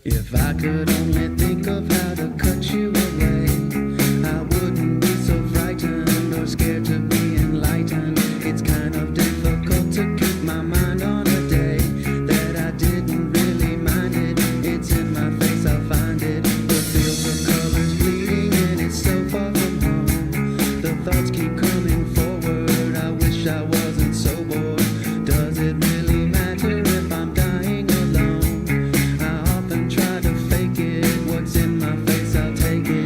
If I could only think of how to cut you away, I wouldn't be so frightened or scared to be enlightened. It's kind of difficult to keep my mind on a day that I didn't really mind it. It's in my face, I'll find it. The fields of colors bleeding and it's so far from home. The thoughts keep coming forward, I wish I wasn't so bored. Does it really matter if I'm dying alone? I often try to fake it, what's in my face I'll take it.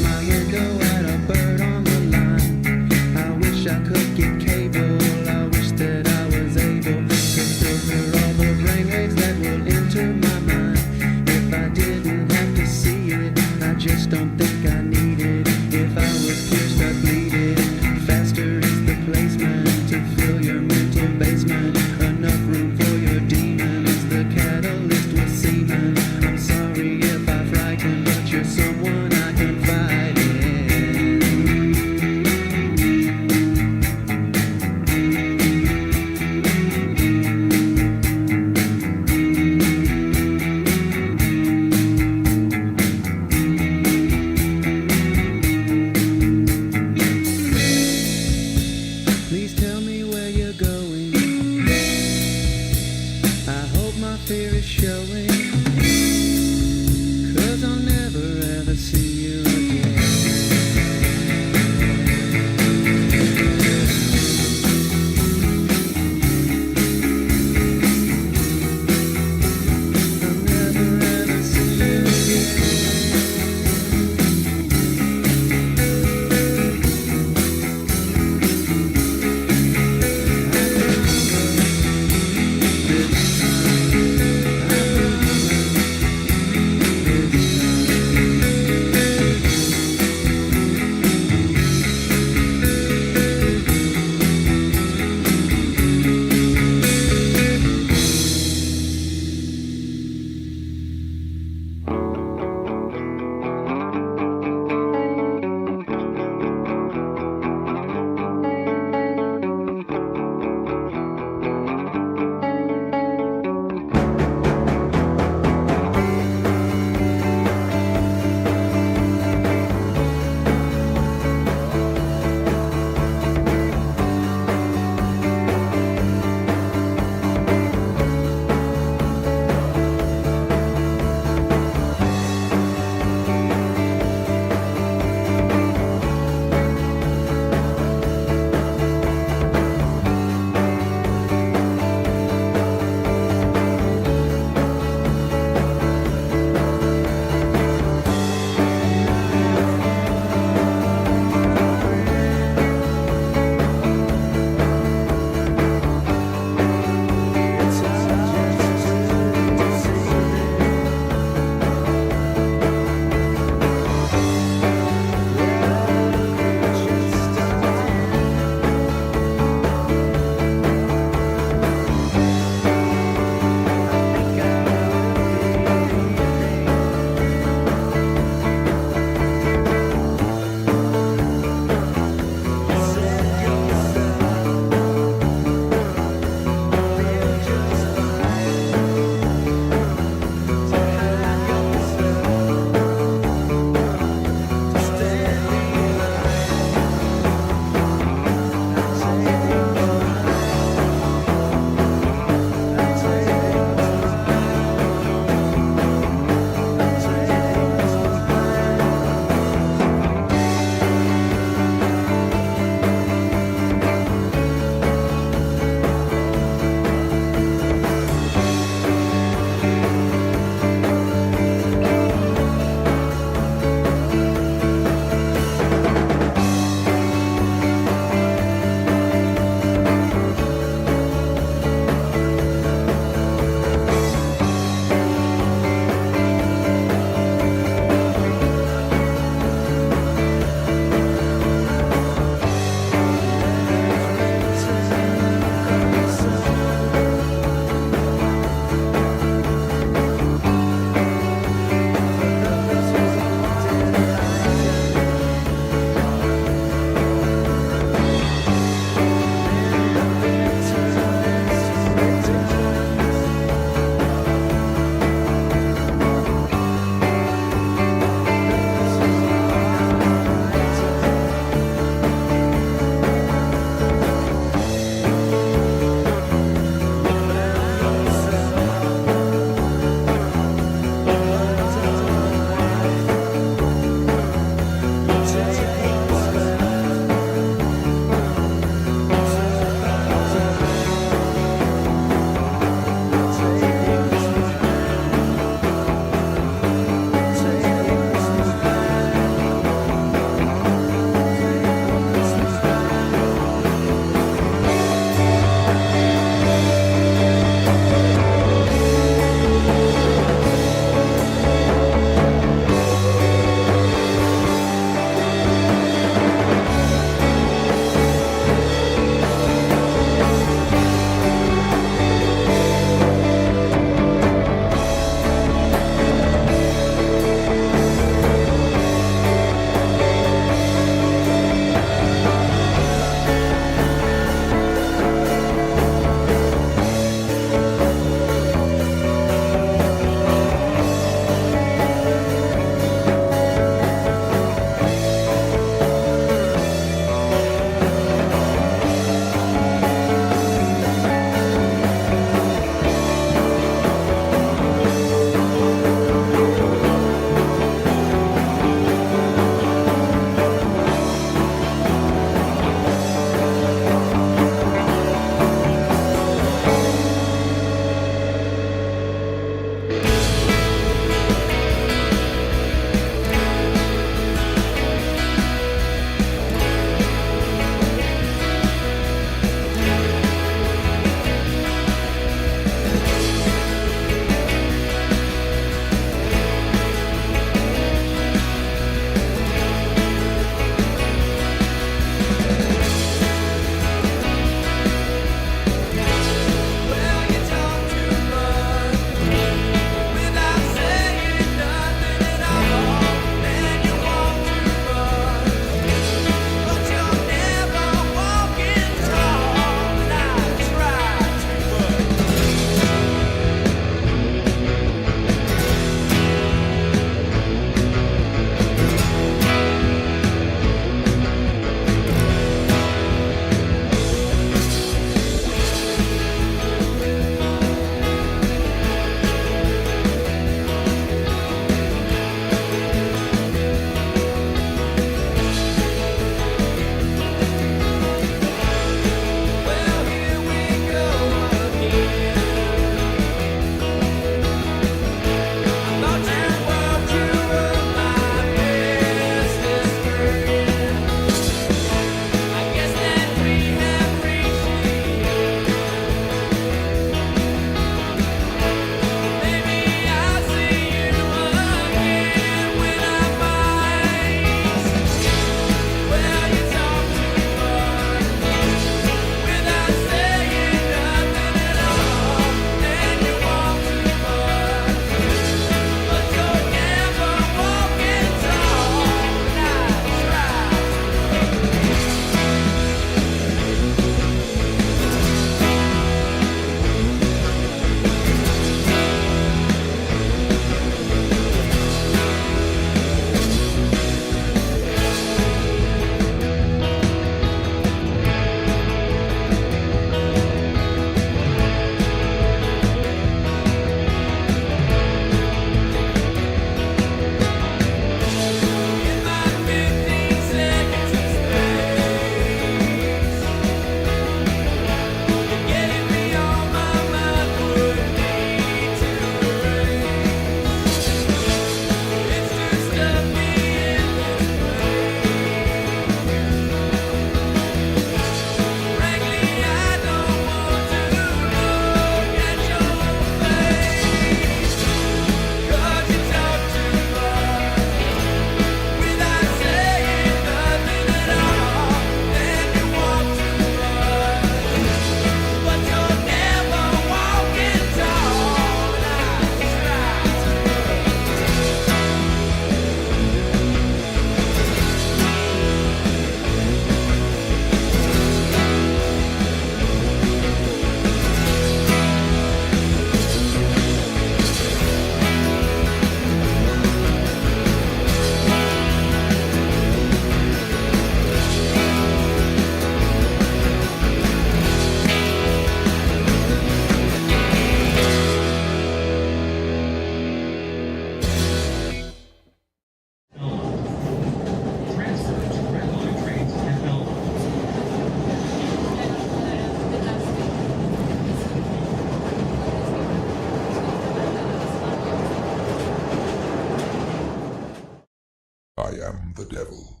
I am the devil.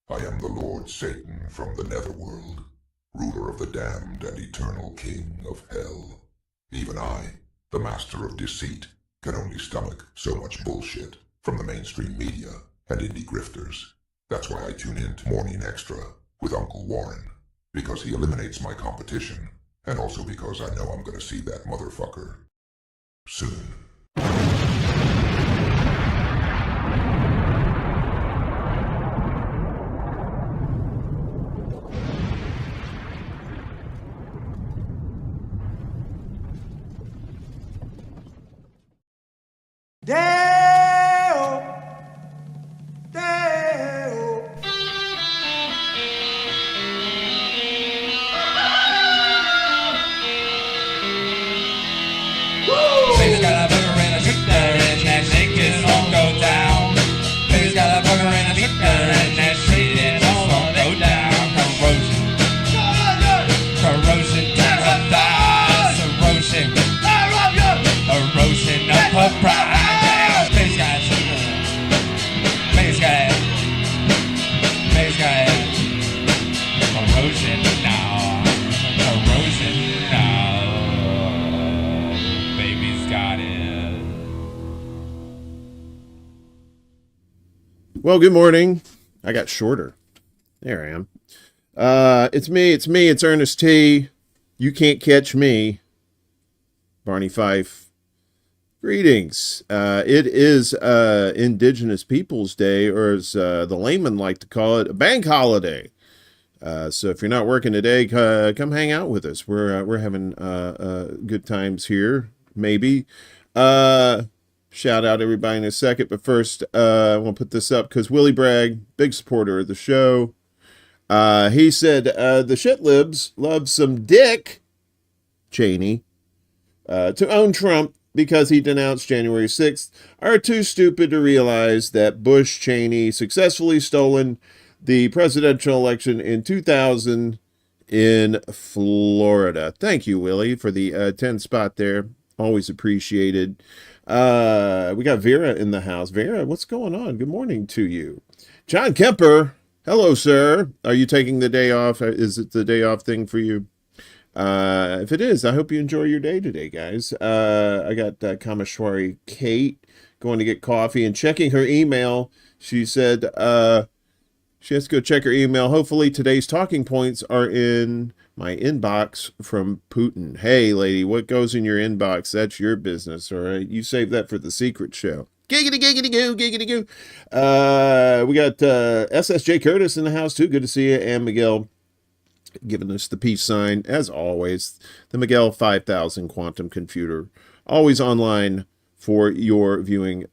I am the Lord Satan from the netherworld, ruler of the damned and eternal king of hell. Even I, the master of deceit, can only stomach so much bullshit from the mainstream media and indie grifters. That's why I tune in to Morning Extra with Uncle Warren, because he eliminates my competition, and also because I know I'm gonna see that motherfucker soon. Deo, Deo. Baby's got a burger and a shooter and that shake is won't go down. Baby's got a burger and a shooter and that shake is won't go down. Corrosion to her thighs, erosion of her pride. Baby's got a shooter, baby's got corrosion now, corrosion now. Baby's got it. Well, good morning. I got shorter. There I am. It's me, it's Ernest T. You can't catch me. Barney Fife. Greetings. It is Indigenous Peoples Day, or as the laymen like to call it, a bank holiday. So if you're not working today, come hang out with us. We're having good times here, maybe. Shout out everybody in a second, but first I want to put this up because Willie Bragg, big supporter of the show, he said the shit libs love some Dick Cheney to own Trump because he denounced January 6th, are too stupid to realize that Bush Cheney successfully stolen the presidential election in 2000 in Florida. Thank you, Willie, for the 10 spot there. Always appreciated. We got Vera in the house. Vera, what's going on? Good morning to you. John Kemper. Hello, sir. Are you taking the day off? Is it the day off thing for you? If it is, I hope you enjoy your day today, guys. I got Kameshwari Kate going to get coffee and checking her email. She said she has to go check her email. Hopefully today's talking points are in my inbox from Putin. Hey, lady, what goes in your inbox? That's your business, all right? You save that for the secret show. Giggity, giggity, goo, giggity, goo. We got SSJ Curtis in the house, too. Good to see you. And Miguel giving us the peace sign, as always. The Miguel 5000 Quantum Computer. Always online for your viewing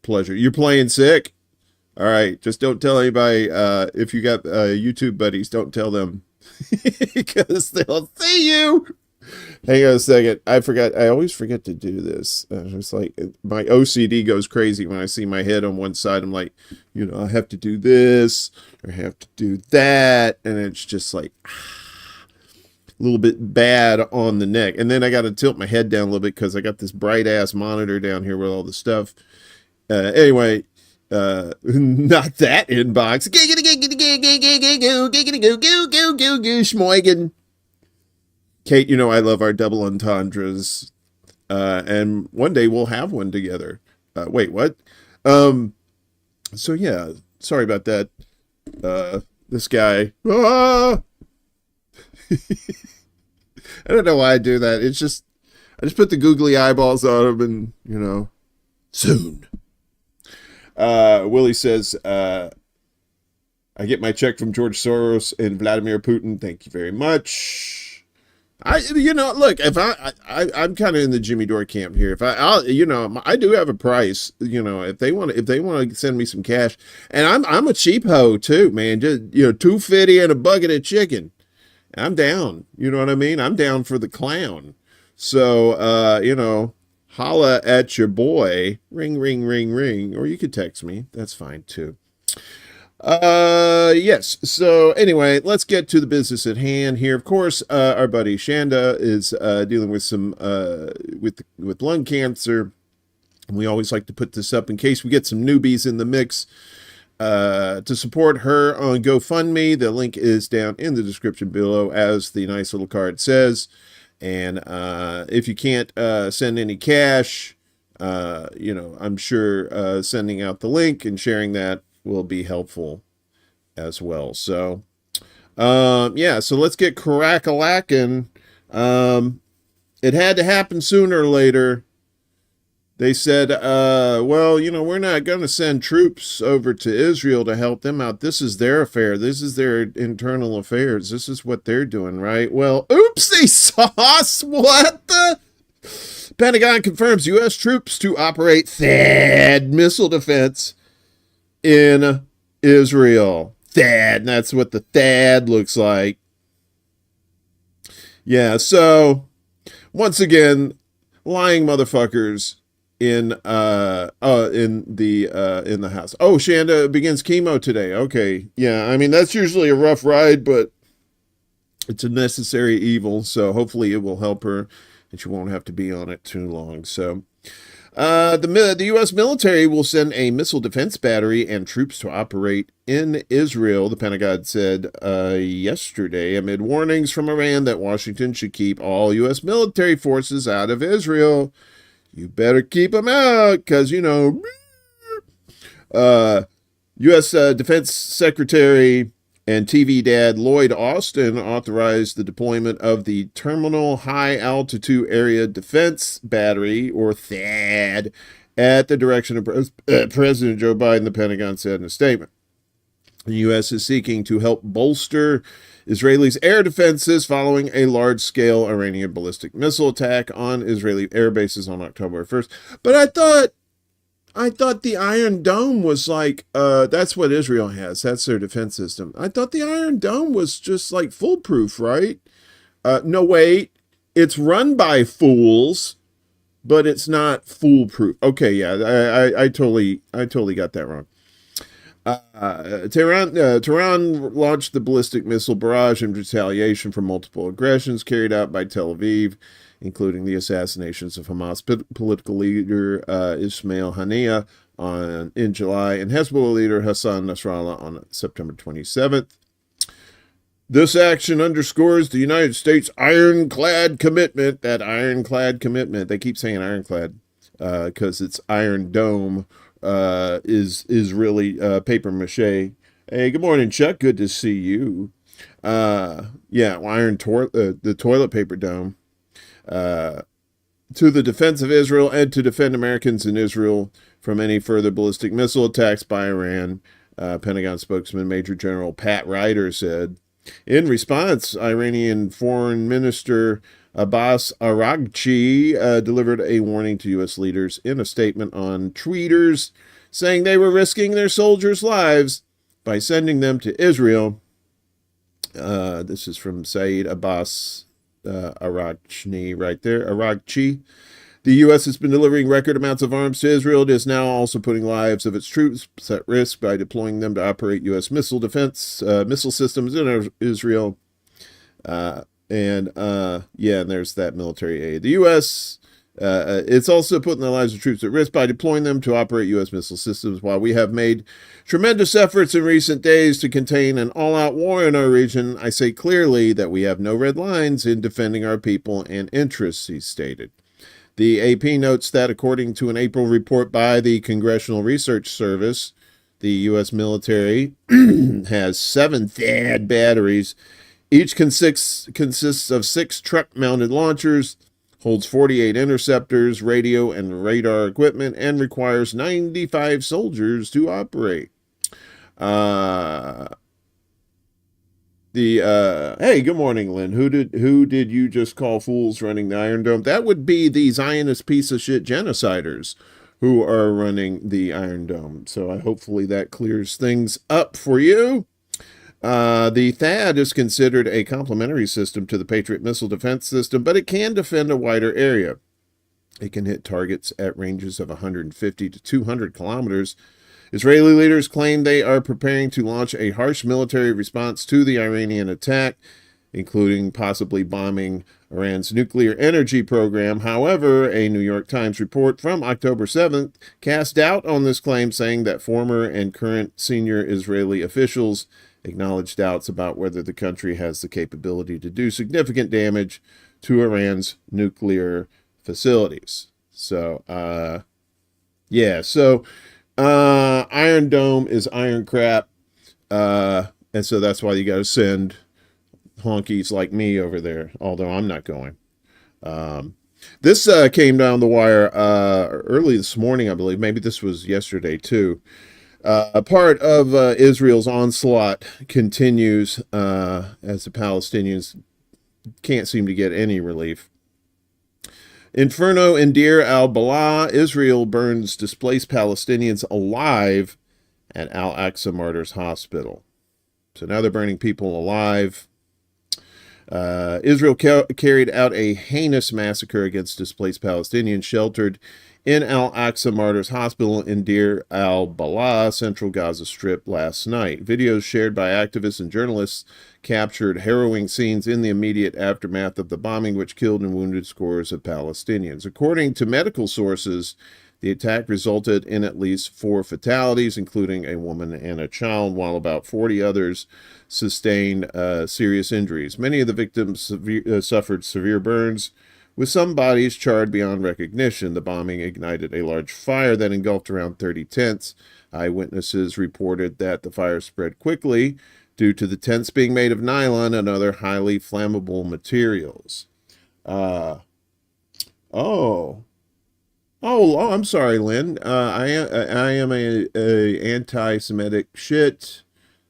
pleasure. You're playing sick? All right. Just don't tell anybody. If you got YouTube buddies, don't tell them. Because they'll see you. Hang on a second. I always forget to do this. It's like my OCD goes crazy when I see my head on one side. I'm like, I have to do this or I have to do that. And it's just like a little bit bad on the neck. And then I got to tilt my head down a little bit because I got this bright ass monitor down here with all the stuff. Anyway, not that inbox. Giggity, giggity, giggity, giggity, goo, giggity, goo, goo, goo, goo, goo, schmoigen. Kate, I love our double entendres, and one day we'll have one together. Wait, what? So yeah, sorry about that. This guy. I don't know why I do that. I just put the googly eyeballs on him and, soon. Willie says, I get my check from George Soros and Vladimir Putin. Thank you very much. Look, if I'm kind of in the Jimmy Dore camp here. If I do have a price, if they want to send me some cash, and I'm a cheap hoe too, man, just, $2.50 and a bucket of chicken. I'm down. You know what I mean? I'm down for the clown. So, holla at your boy, ring, ring, ring, ring, or you could text me. That's fine too. Yes. So anyway, let's get to the business at hand here. Of course, our buddy Chanda is dealing with some with lung cancer. We always like to put this up in case we get some newbies in the mix. To support her on GoFundMe, the link is down in the description below, as the nice little card says. And if you can't send any cash, I'm sure sending out the link and sharing that will be helpful as well. So, so let's get crack-a-lackin'. It had to happen sooner or later. They said, we're not going to send troops over to Israel to help them out. This is their affair. This is their internal affairs. This is what they're doing, right? Well, oopsie sauce. What the? Pentagon confirms U.S. troops to operate THAAD missile defense in Israel. THAAD. That's what the THAAD looks like. Yeah, so once again, lying motherfuckers in the house. Oh, Chanda begins chemo today. Okay. Yeah, I mean, that's usually a rough ride, but it's a necessary evil, so hopefully it will help her and she won't have to be on it too long. So the U.S. military will send a missile defense battery and troops to operate in Israel, the Pentagon said yesterday, amid warnings from Iran that Washington should keep all U.S. military forces out of Israel. You better keep them out, because, U.S. Defense Secretary and TV dad Lloyd Austin authorized the deployment of the Terminal High Altitude Area Defense Battery, or THAAD, at the direction of President Joe Biden, the Pentagon said in a statement. The U.S. is seeking to help bolster Israelis' air defenses following a large-scale Iranian ballistic missile attack on Israeli air bases on October 1st. But I thought the Iron Dome was like, that's what Israel has. That's their defense system. I thought the Iron Dome was just like foolproof, right? No, wait. It's run by fools, but it's not foolproof. Okay, yeah, I totally got that wrong. Tehran launched the ballistic missile barrage in retaliation for multiple aggressions carried out by Tel Aviv, including the assassinations of Hamas political leader Ismail Haniyeh in July and Hezbollah leader Hassan Nasrallah on September 27th. This action underscores the United States' ironclad commitment. That ironclad commitment. They keep saying ironclad because it's Iron Dome. Is really paper mache. Hey, good morning, Chuck. Good to see you. The toilet paper dome. To the defense of Israel and to defend Americans in Israel from any further ballistic missile attacks by Iran, Pentagon spokesman Major General Pat Ryder said. In response, Iranian Foreign Minister Abbas Araghchi delivered a warning to U.S. leaders in a statement on tweeters, saying they were risking their soldiers' lives by sending them to Israel. This is from Saeed Abbas Araghchi right there. Araghchi. The U.S. has been delivering record amounts of arms to Israel. It is now also putting lives of its troops at risk by deploying them to operate U.S. missile systems in Israel. And there's that military aid. The U.S., it's also putting the lives of troops at risk by deploying them to operate U.S. missile systems. While we have made tremendous efforts in recent days to contain an all-out war in our region, I say clearly that we have no red lines in defending our people and interests, he stated. The AP notes that according to an April report by the Congressional Research Service, the U.S. military has 7 THAAD batteries. Each consists of 6 truck-mounted launchers, holds 48 interceptors, radio and radar equipment, and requires 95 soldiers to operate. Hey, good morning, Lynn. Who did you just call fools running the Iron Dome? That would be the Zionist piece of shit genociders who are running the Iron Dome. So hopefully that clears things up for you. The THAAD is considered a complementary system to the Patriot missile defense system, but it can defend a wider area. It can hit targets at ranges of 150 to 200 kilometers. Israeli leaders claim they are preparing to launch a harsh military response to the Iranian attack. including possibly bombing Iran's nuclear energy program. However, a New York Times report from October 7th cast doubt on this claim, saying that former and current senior Israeli officials acknowledged doubts about whether the country has the capability to do significant damage to Iran's nuclear facilities. So, Iron Dome is iron crap. And so that's why you got to send honkies like me over there, although I'm not going. This came down the wire early this morning, I believe. Maybe this was yesterday, too. A part of Israel's onslaught continues as the Palestinians can't seem to get any relief. Inferno in Deir al-Balah, Israel burns displaced Palestinians alive at Al-Aqsa Martyrs Hospital. So now they're burning people alive. Israel carried out a heinous massacre against displaced Palestinians sheltered in Al-Aqsa Martyrs Hospital in Deir al-Balah, central Gaza Strip, last night. Videos shared by activists and journalists captured harrowing scenes in the immediate aftermath of the bombing, which killed and wounded scores of Palestinians. According to medical sources, the attack resulted in at least 4 fatalities, including a woman and a child, while about 40 others sustained serious injuries. Many of the victims suffered severe burns, with some bodies charred beyond recognition. The bombing ignited a large fire that engulfed around 30 tents. Eyewitnesses reported that the fire spread quickly due to the tents being made of nylon and other highly flammable materials. I'm sorry, Lynn. I am a anti-Semitic shit.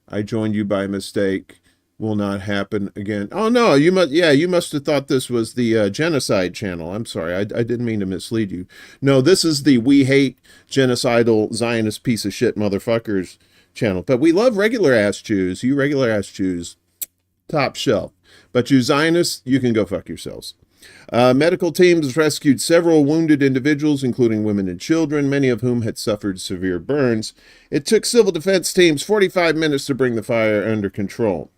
I joined you by mistake. Will not happen again. Oh no, you must have thought this was the genocide channel. I'm sorry, I didn't mean to mislead you. No, this is the We Hate Genocidal Zionist Piece of Shit Motherfuckers channel. But we love regular ass Jews. You regular ass Jews, top shelf. But you Zionists, you can go fuck yourselves. Medical teams rescued several wounded individuals, including women and children, many of whom had suffered severe burns. It took civil defense teams 45 minutes to bring the fire under control.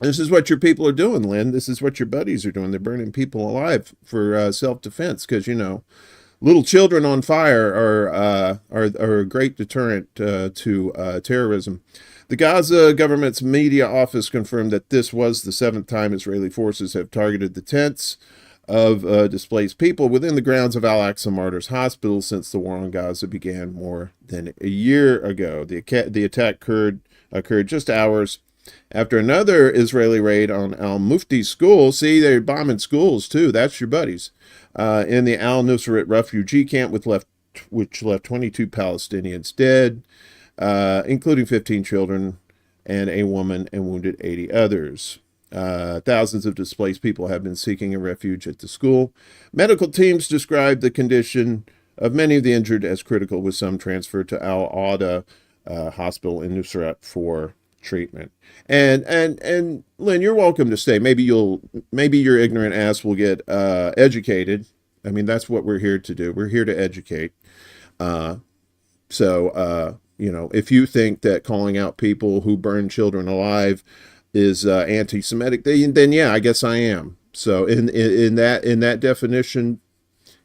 This is what your people are doing, Lynn. This is what your buddies are doing. They're burning people alive for self-defense because, little children on fire are a great deterrent to terrorism. The Gaza government's media office confirmed that this was the 7th time Israeli forces have targeted the tents of displaced people within the grounds of Al-Aqsa Martyrs Hospital since the war on Gaza began more than a year ago. The attack occurred just hours after another Israeli raid on Al-Mufti school. See, they're bombing schools too. That's your buddies. In the Al-Nusrat refugee camp, which left 22 Palestinians dead, including 15 children and a woman, and wounded 80 others. Thousands of displaced people have been seeking a refuge at the school. Medical teams described the condition of many of the injured as critical, with some transferred to Al-Awda hospital in Nusrat for treatment. And Lynn, you're welcome to stay. Maybe your ignorant ass will get educated. I mean, that's what we're here to do. We're here to educate. If you think that calling out people who burn children alive is anti-Semitic, then yeah, I guess I am. So in that definition,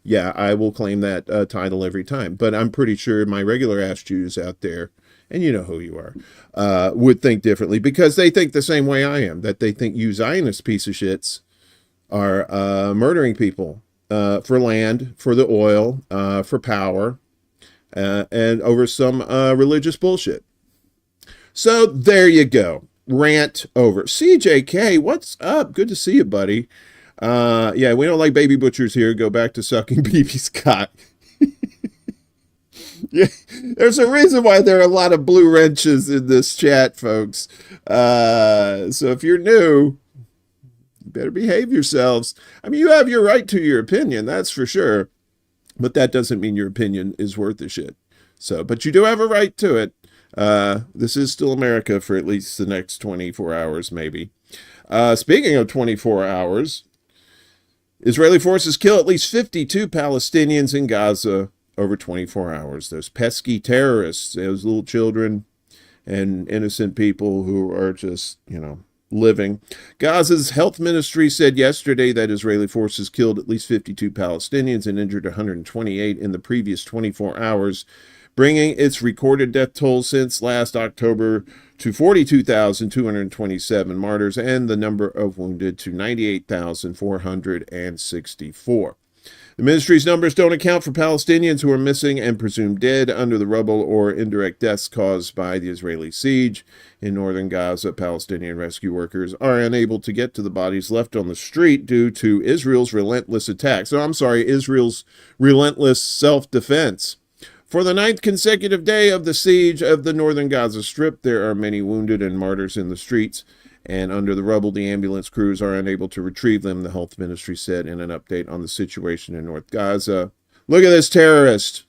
yeah, I will claim that title every time. But I'm pretty sure my regular ass Jews out there, and you know who you are, would think differently, because they think the same way I am, that they think you Zionist piece of shits are murdering people for land, for the oil, for power, and over some religious bullshit. So there you go. Rant over. CJK, what's up? Good to see you, buddy. Yeah, we don't like baby butchers here. Go back to sucking BB's cock. Yeah, there's a reason why there are a lot of blue wrenches in this chat, folks. So if you're new, you better behave yourselves. I mean, you have your right to your opinion, that's for sure. But that doesn't mean your opinion is worth a shit. So, but you do have a right to it. This is still America for at least the next 24 hours, maybe. Speaking of 24 hours, Israeli forces kill at least 52 Palestinians in Gaza over 24 hours. Those pesky terrorists, those little children and innocent people who are just, living. Gaza's health ministry said yesterday that Israeli forces killed at least 52 Palestinians and injured 128 in the previous 24 hours, bringing its recorded death toll since last October to 42,227 martyrs and the number of wounded to 98,464. The ministry's numbers don't account for Palestinians who are missing and presumed dead under the rubble or indirect deaths caused by the Israeli siege. In northern Gaza, Palestinian rescue workers are unable to get to the bodies left on the street due to Israel's relentless attacks. Israel's relentless self-defense. For the 9th consecutive day of the siege of the northern Gaza Strip, there are many wounded and martyrs in the streets, and under the rubble, the ambulance crews are unable to retrieve them, the health ministry said in an update on the situation in North Gaza. Look at this terrorist.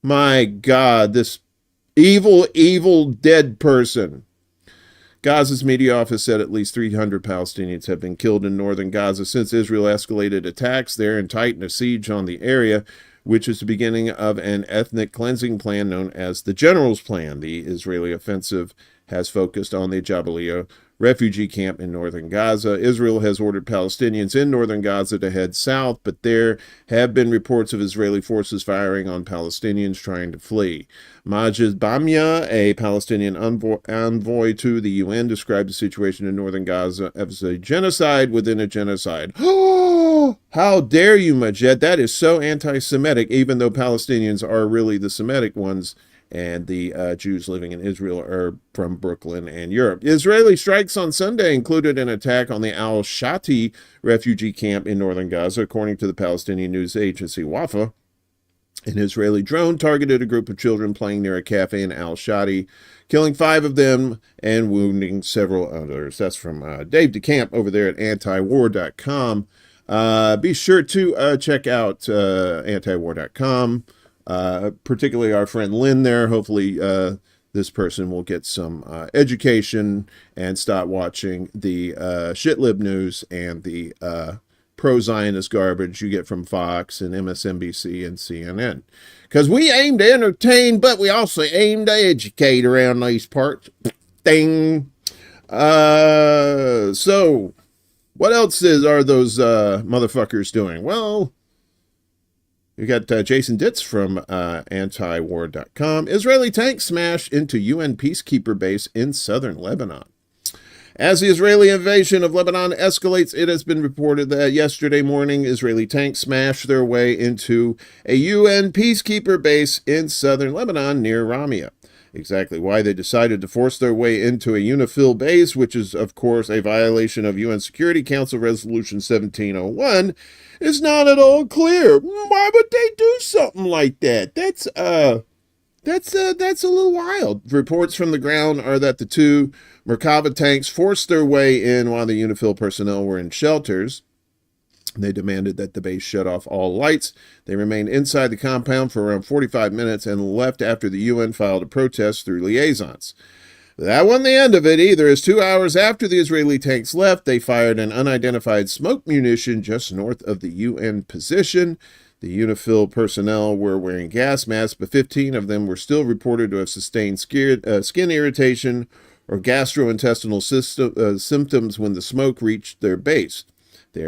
My God, this evil, evil, dead person. Gaza's media office said at least 300 Palestinians have been killed in northern Gaza since Israel escalated attacks there and tightened a siege on the area, which is the beginning of an ethnic cleansing plan known as the General's Plan. The Israeli offensive has focused on the Jabalia refugee camp in northern Gaza. Israel has ordered Palestinians in northern Gaza to head south, but there have been reports of Israeli forces firing on Palestinians trying to flee. Majid Bamia, a Palestinian envoy to the UN, described the situation in northern Gaza as a genocide within a genocide. Oh, how dare you, Majid? That is so anti-Semitic, even though Palestinians are really the Semitic ones, and the Jews living in Israel are from Brooklyn and Europe. Israeli strikes on Sunday included an attack on the Al-Shati refugee camp in northern Gaza, according to the Palestinian news agency Wafa. An Israeli drone targeted a group of children playing near a cafe in Al-Shati, killing 5 of them and wounding several others. That's from Dave DeCamp over there at antiwar.com. Be sure to check out antiwar.com. Particularly our friend Lynn there. Hopefully this person will get some education and stop watching the shitlib news and the pro-Zionist garbage you get from Fox and MSNBC and CNN. Because we aim to entertain, but we also aim to educate around these parts. Ding! So, what else are those motherfuckers doing? Well, you got Jason Ditz from antiwar.com. Israeli tanks smash into UN peacekeeper base in southern Lebanon. As the Israeli invasion of Lebanon escalates, it has been reported that yesterday morning, Israeli tanks smashed their way into a UN peacekeeper base in southern Lebanon near Ramia. Exactly why they decided to force their way into a UNIFIL base, which is, of course, a violation of UN Security Council Resolution 1701, is not at all clear. Why would they do something like that? That's a little wild. Reports from the ground are that the 2 Merkava tanks forced their way in while the UNIFIL personnel were in shelters. They demanded that the base shut off all lights. They remained inside the compound for around 45 minutes and left after the UN filed a protest through liaisons. That wasn't the end of it either, as 2 hours after the Israeli tanks left, they fired an unidentified smoke munition just north of the UN position. The UNIFIL personnel were wearing gas masks, but 15 of them were still reported to have sustained skin irritation or gastrointestinal symptoms when the smoke reached their base. They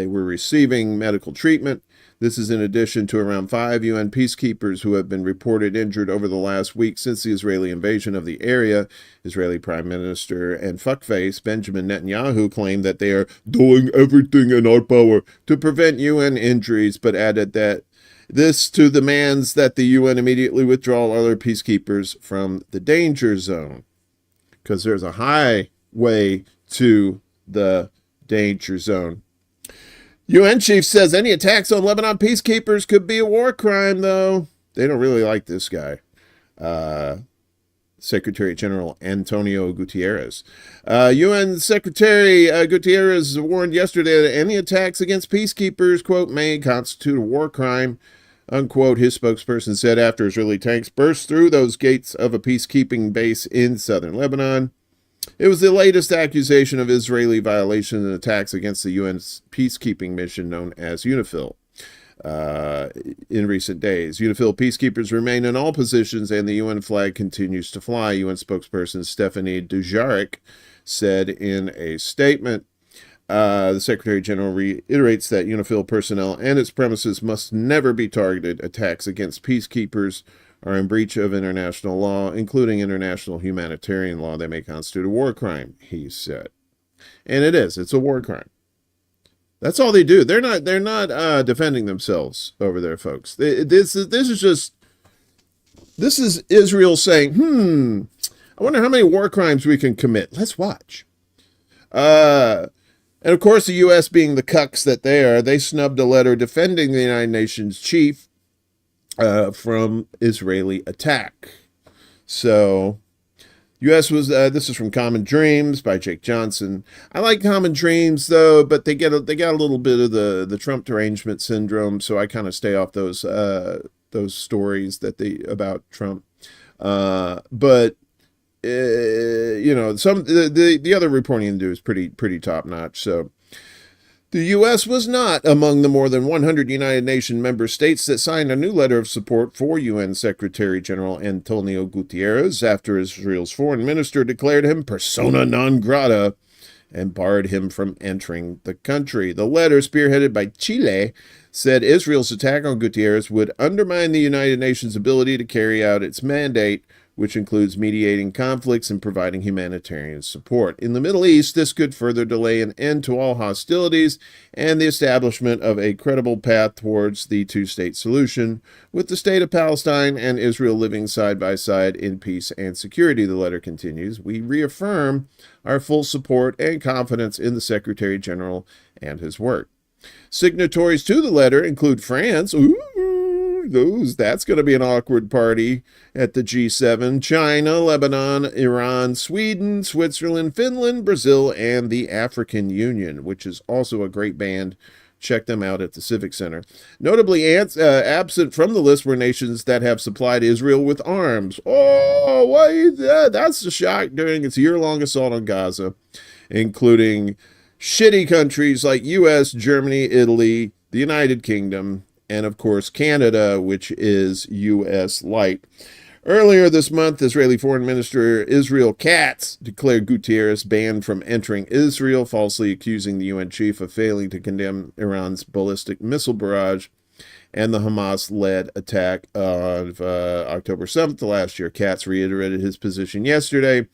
were receiving medical treatment. This is in addition to around 5 UN peacekeepers who have been reported injured over the last week since the Israeli invasion of the area. Israeli Prime Minister and fuckface Benjamin Netanyahu claimed that they are doing everything in our power to prevent UN injuries, but added that this to demands that the UN immediately withdraw other peacekeepers from the danger zone. Because there's a highway to the danger zone. UN chief says any attacks on Lebanon peacekeepers could be a war crime, though. They don't really like this guy. Secretary General Antonio Guterres. UN Secretary Guterres warned yesterday that any attacks against peacekeepers, quote, may constitute a war crime, unquote, his spokesperson said after Israeli tanks burst through those gates of a peacekeeping base in southern Lebanon. It was the latest accusation of Israeli violations and attacks against the UN's peacekeeping mission known as UNIFIL. in recent days. UNIFIL peacekeepers remain in all positions and the UN flag continues to fly, UN spokesperson Stephanie Dujarric said in a statement. The Secretary General reiterates that UNIFIL personnel and its premises must never be targeted. Attacks against peacekeepers are in breach of international law, including international humanitarian law. They may constitute a war crime, he said. And it is. It's a war crime. That's all they do. They're not defending themselves over there, folks. This is Israel saying, I wonder how many war crimes we can commit. Let's watch. And of course, the U.S. being the cucks that they are, they snubbed a letter defending the United Nations chief from Israeli attack. So, U.S. was, this is from Common Dreams by Jake Johnson. I like Common Dreams, though, but they got a little bit of the Trump derangement syndrome, so I kind of stay off those stories about Trump. But the other reporting to do is pretty top notch. So the U.S. was not among the more than 100 United Nations member states that signed a new letter of support for UN Secretary General Antonio Guterres after Israel's foreign minister declared him persona non grata and barred him from entering the country. The letter, spearheaded by Chile, said Israel's attack on Guterres would undermine the United Nations' ability to carry out its mandate, which includes mediating conflicts and providing humanitarian support. In the Middle East, this could further delay an end to all hostilities and the establishment of a credible path towards the two-state solution, with the state of Palestine and Israel living side by side in peace and security, the letter continues. We reaffirm our full support and confidence in the Secretary General and his work. Signatories to the letter include France, that's going to be an awkward party at the G7, China, Lebanon, Iran, Sweden, Switzerland, Finland, Brazil, and the African Union, which is also a great band. Check them out at the Civic Center. Notably absent from the list were nations that have supplied Israel with arms. Oh, why? That's the shock during its year-long assault on Gaza, including shitty countries like U.S., Germany, Italy, the United Kingdom, and of course Canada, which is U.S. light. Earlier this month, Israeli Foreign Minister Israel Katz declared Guterres banned from entering Israel, falsely accusing the UN chief of failing to condemn Iran's ballistic missile barrage and the Hamas-led attack of October 7th last year. Katz reiterated his position yesterday,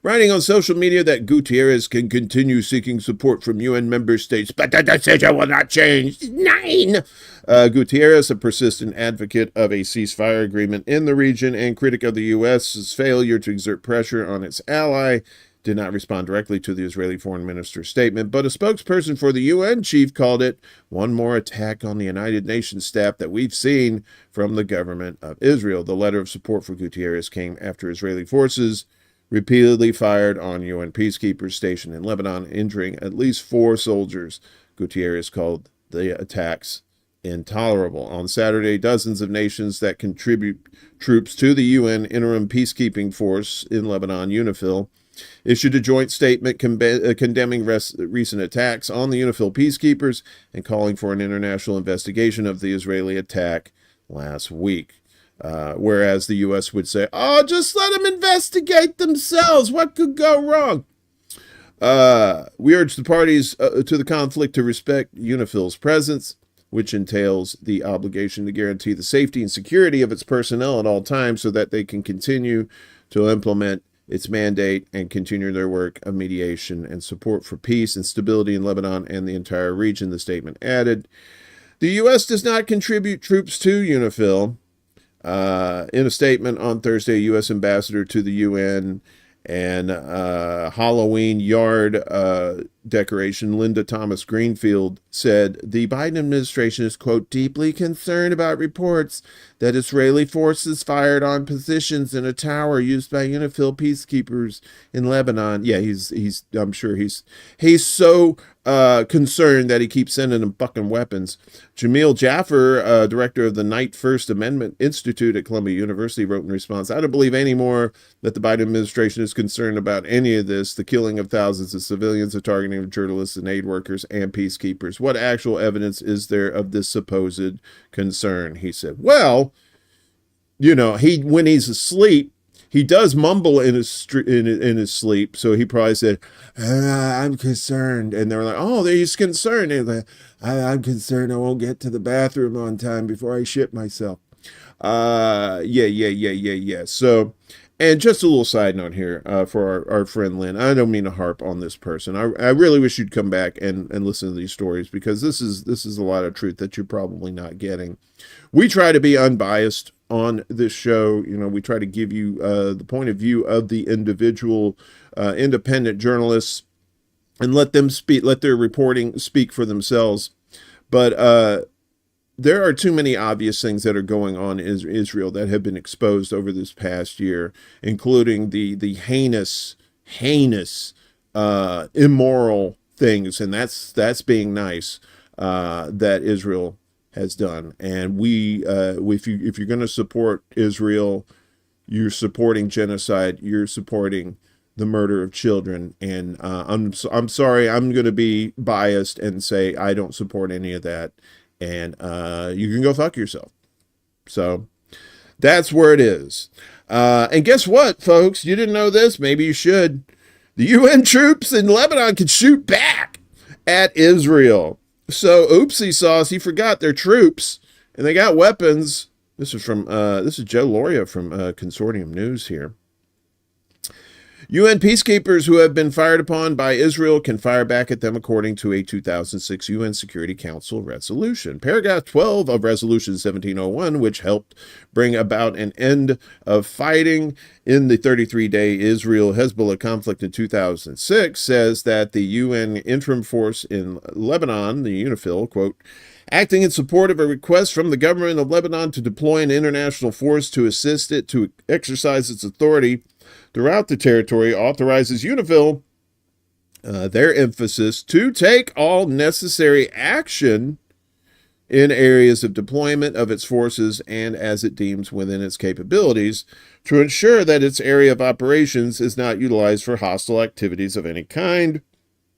writing on social media that Guterres can continue seeking support from UN member states, but the decision will not change. 9! Guterres, a persistent advocate of a ceasefire agreement in the region and critic of the U.S.'s failure to exert pressure on its ally, did not respond directly to the Israeli foreign minister's statement, but a spokesperson for the UN chief called it one more attack on the United Nations staff that we've seen from the government of Israel. The letter of support for Guterres came after Israeli forces repeatedly fired on UN peacekeepers stationed in Lebanon, injuring at least 4 soldiers. Guterres called the attacks intolerable. On Saturday, dozens of nations that contribute troops to the UN interim peacekeeping force in Lebanon, UNIFIL, issued a joint statement condemning recent attacks on the UNIFIL peacekeepers and calling for an international investigation of the Israeli attack last week. Whereas the U.S. would say, oh, just let them investigate themselves. What could go wrong? We urge the parties to the conflict to respect UNIFIL's presence, which entails the obligation to guarantee the safety and security of its personnel at all times so that they can continue to implement its mandate and continue their work of mediation and support for peace and stability in Lebanon and the entire region, the statement added. The U.S. does not contribute troops to UNIFIL. In a statement on Thursday, U.S. Ambassador to the UN and Halloween yard decoration Linda Thomas Greenfield said the Biden administration is, quote, deeply concerned about reports that Israeli forces fired on positions in a tower used by UNIFIL peacekeepers in Lebanon. Yeah, I'm sure he's so concerned that he keeps sending them fucking weapons. Jamil Jaffer, director of the Knight First Amendment Institute at Columbia University, wrote in response, I don't believe anymore that the Biden administration is concerned about any of this. The killing of thousands of civilians, the targeting reporting of journalists and aid workers and peacekeepers. What actual evidence is there of this supposed concern? He said, well, when he's asleep, he does mumble in his sleep. So he probably said, I'm concerned. And they're like, oh, he's concerned. And like, I'm concerned I won't get to the bathroom on time before I shit myself. Yeah. So, and just a little side note here for our friend Lynn. I don't mean to harp on this person. I really wish you'd come back and listen to these stories, because this is a lot of truth that you're probably not getting. We try to be unbiased on this show. We try to give you the point of view of the individual independent journalists and let them speak, let their reporting speak for themselves. But there are too many obvious things that are going on in Israel that have been exposed over this past year, including the heinous, immoral things, and that's being nice, that Israel has done. And if you're going to support Israel, you're supporting genocide. You're supporting the murder of children. And I'm sorry, I'm going to be biased and say I don't support any of that. And you can go fuck yourself. So that's where it is. And guess what, folks? You didn't know this? Maybe you should. The UN troops in Lebanon can shoot back at Israel. So oopsie sauce, he forgot they're troops and they got weapons. This is Joe Loria from Consortium News here. UN peacekeepers who have been fired upon by Israel can fire back at them according to a 2006 UN Security Council resolution. Paragraph 12 of Resolution 1701, which helped bring about an end of fighting in the 33-day Israel-Hezbollah conflict in 2006, says that the UN interim force in Lebanon, the UNIFIL, quote, acting in support of a request from the government of Lebanon to deploy an international force to assist it to exercise its authority throughout the territory, authorizes UNIFIL, their emphasis, to take all necessary action in areas of deployment of its forces and as it deems within its capabilities to ensure that its area of operations is not utilized for hostile activities of any kind,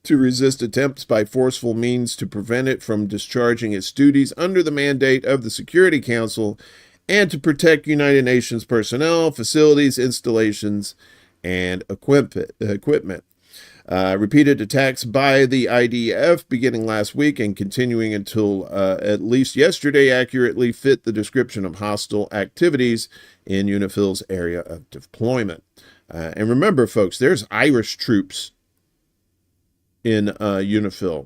to resist attempts by forceful means to prevent it from discharging its duties under the mandate of the Security Council, and to protect United Nations personnel, facilities, installations, and equipment. Repeated attacks by the IDF beginning last week and continuing until at least yesterday accurately fit the description of hostile activities in UNIFIL's area of deployment. And remember, folks, there's Irish troops in UNIFIL.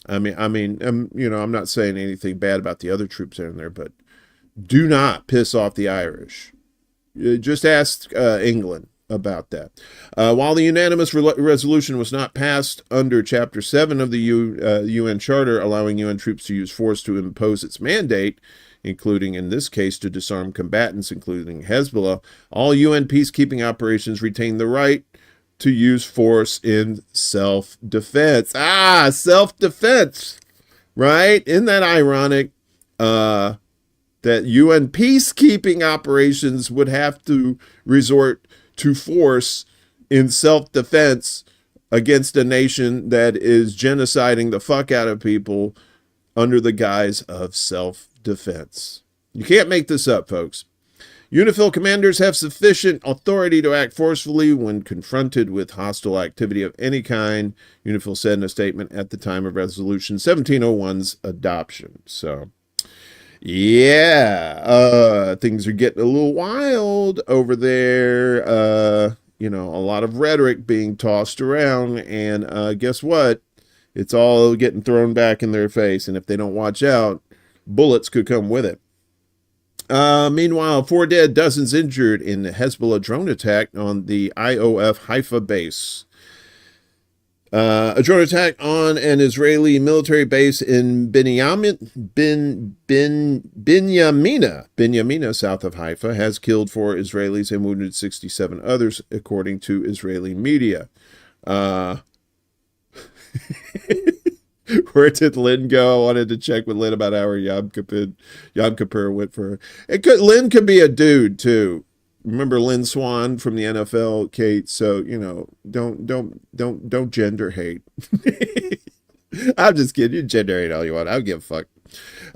I'm not saying anything bad about the other troops in there, but do not piss off the Irish. Just ask England about that. While the unanimous resolution was not passed under Chapter 7 of the UN Charter, allowing UN troops to use force to impose its mandate, including in this case to disarm combatants, including Hezbollah, all UN peacekeeping operations retain the right to use force in self-defense. Self-defense, right? Isn't that ironic? That UN peacekeeping operations would have to resort to force in self-defense against a nation that is genociding the fuck out of people under the guise of self-defense. You can't make this up, folks. UNIFIL commanders have sufficient authority to act forcefully when confronted with hostile activity of any kind, UNIFIL said in a statement at the time of Resolution 1701's adoption. So, yeah, things are getting a little wild over there. A lot of rhetoric being tossed around, and guess what? It's all getting thrown back in their face, and if they don't watch out, bullets could come with it. Meanwhile, 4 dead, dozens injured in the Hezbollah drone attack on the IOF Haifa base. A drone attack on an Israeli military base in Binyamina, south of Haifa, has killed 4 Israelis and wounded 67 others, according to Israeli media. Where did Lynn go? I wanted to check with Lynn about how her Yom Kippur went for her. Lynn could be a dude, too. remember Lynn Swan from the NFL, Kate. So, you know, don't gender hate. I'm just kidding. You gender hate all you want. I don't give a fuck.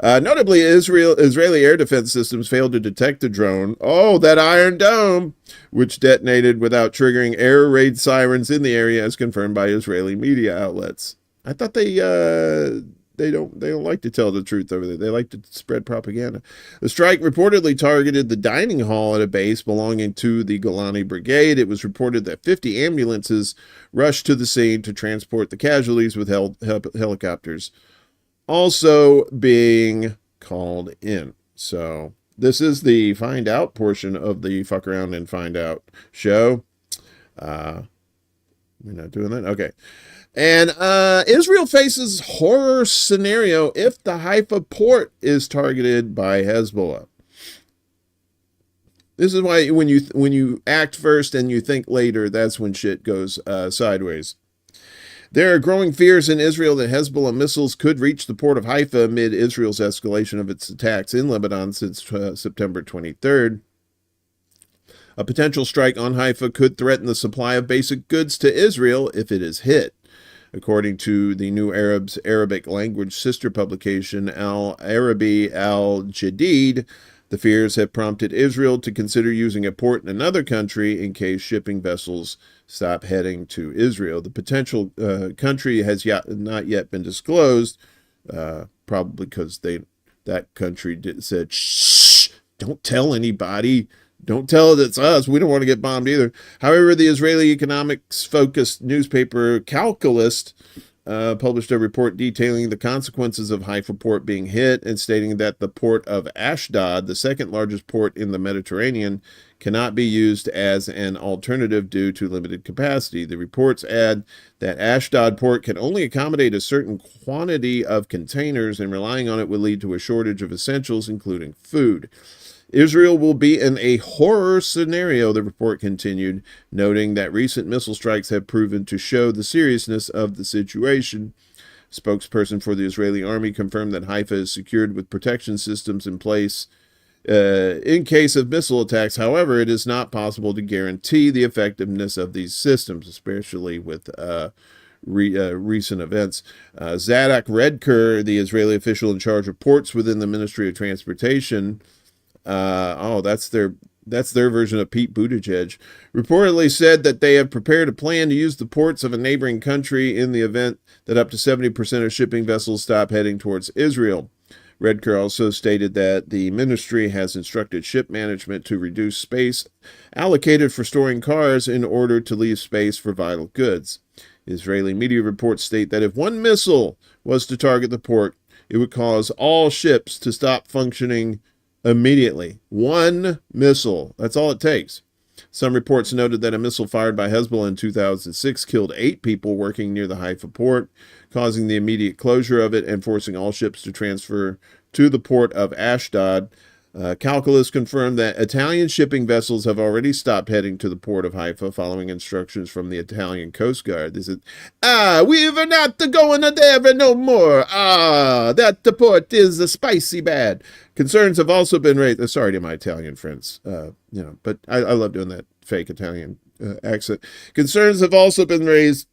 Notably, Israeli air defense systems failed to detect the drone. Oh, that Iron Dome, which detonated without triggering air raid sirens in the area, as confirmed by Israeli media outlets. I thought they don't like to tell the truth over there. They like to spread propaganda. The strike reportedly targeted the dining hall at a base belonging to the Golani Brigade. It was reported that 50 ambulances rushed to the scene to transport the casualties, with helicopters also being called in. So this is the find out portion of the fuck around and find out show. We're not doing that. Okay. And Israel faces horror scenario if the Haifa port is targeted by Hezbollah. This is why when you act first and you think later, that's when shit goes sideways. There are growing fears in Israel that Hezbollah missiles could reach the port of Haifa amid Israel's escalation of its attacks in Lebanon since September 23rd. A potential strike on Haifa could threaten the supply of basic goods to Israel if it is hit. According to the New Arab's Arabic language sister publication, Al Arabi Al Jadid, the fears have prompted Israel to consider using a port in another country in case shipping vessels stop heading to Israel. The potential country has not yet been disclosed, probably because that country said, shh, don't tell anybody. Don't tell it it's us. We don't want to get bombed either. However, the Israeli economics-focused newspaper Calculist published a report detailing the consequences of Haifa port being hit and stating that the port of Ashdod, the second largest port in the Mediterranean, cannot be used as an alternative due to limited capacity. The reports add that Ashdod port can only accommodate a certain quantity of containers, and relying on it would lead to a shortage of essentials, including food. Israel will be in a horror scenario, the report continued, noting that recent missile strikes have proven to show the seriousness of the situation. Spokesperson for the Israeli army confirmed that Haifa is secured with protection systems in place in case of missile attacks. However, it is not possible to guarantee the effectiveness of these systems, especially with recent events. Zadok Redker, the Israeli official in charge of ports within the Ministry of Transportation, that's their version of Pete Buttigieg, reportedly said that they have prepared a plan to use the ports of a neighboring country in the event that up to 70% of shipping vessels stop heading towards Israel. Redker also stated that the ministry has instructed ship management to reduce space allocated for storing cars in order to leave space for vital goods. Israeli media reports state that if one missile was to target the port, it would cause all ships to stop functioning immediately. One missile. That's all it takes. Some reports noted that a missile fired by Hezbollah in 2006 killed 8 people working near the Haifa port, causing the immediate closure of it and forcing all ships to transfer to the port of Ashdod. Calculus confirmed that Italian shipping vessels have already stopped heading to the port of Haifa following instructions from the Italian Coast Guard. They said, we're not going there no more. That the port is spicy bad. Concerns have also been raised. Sorry to my Italian friends, but I love doing that fake Italian accent. Concerns have also been raised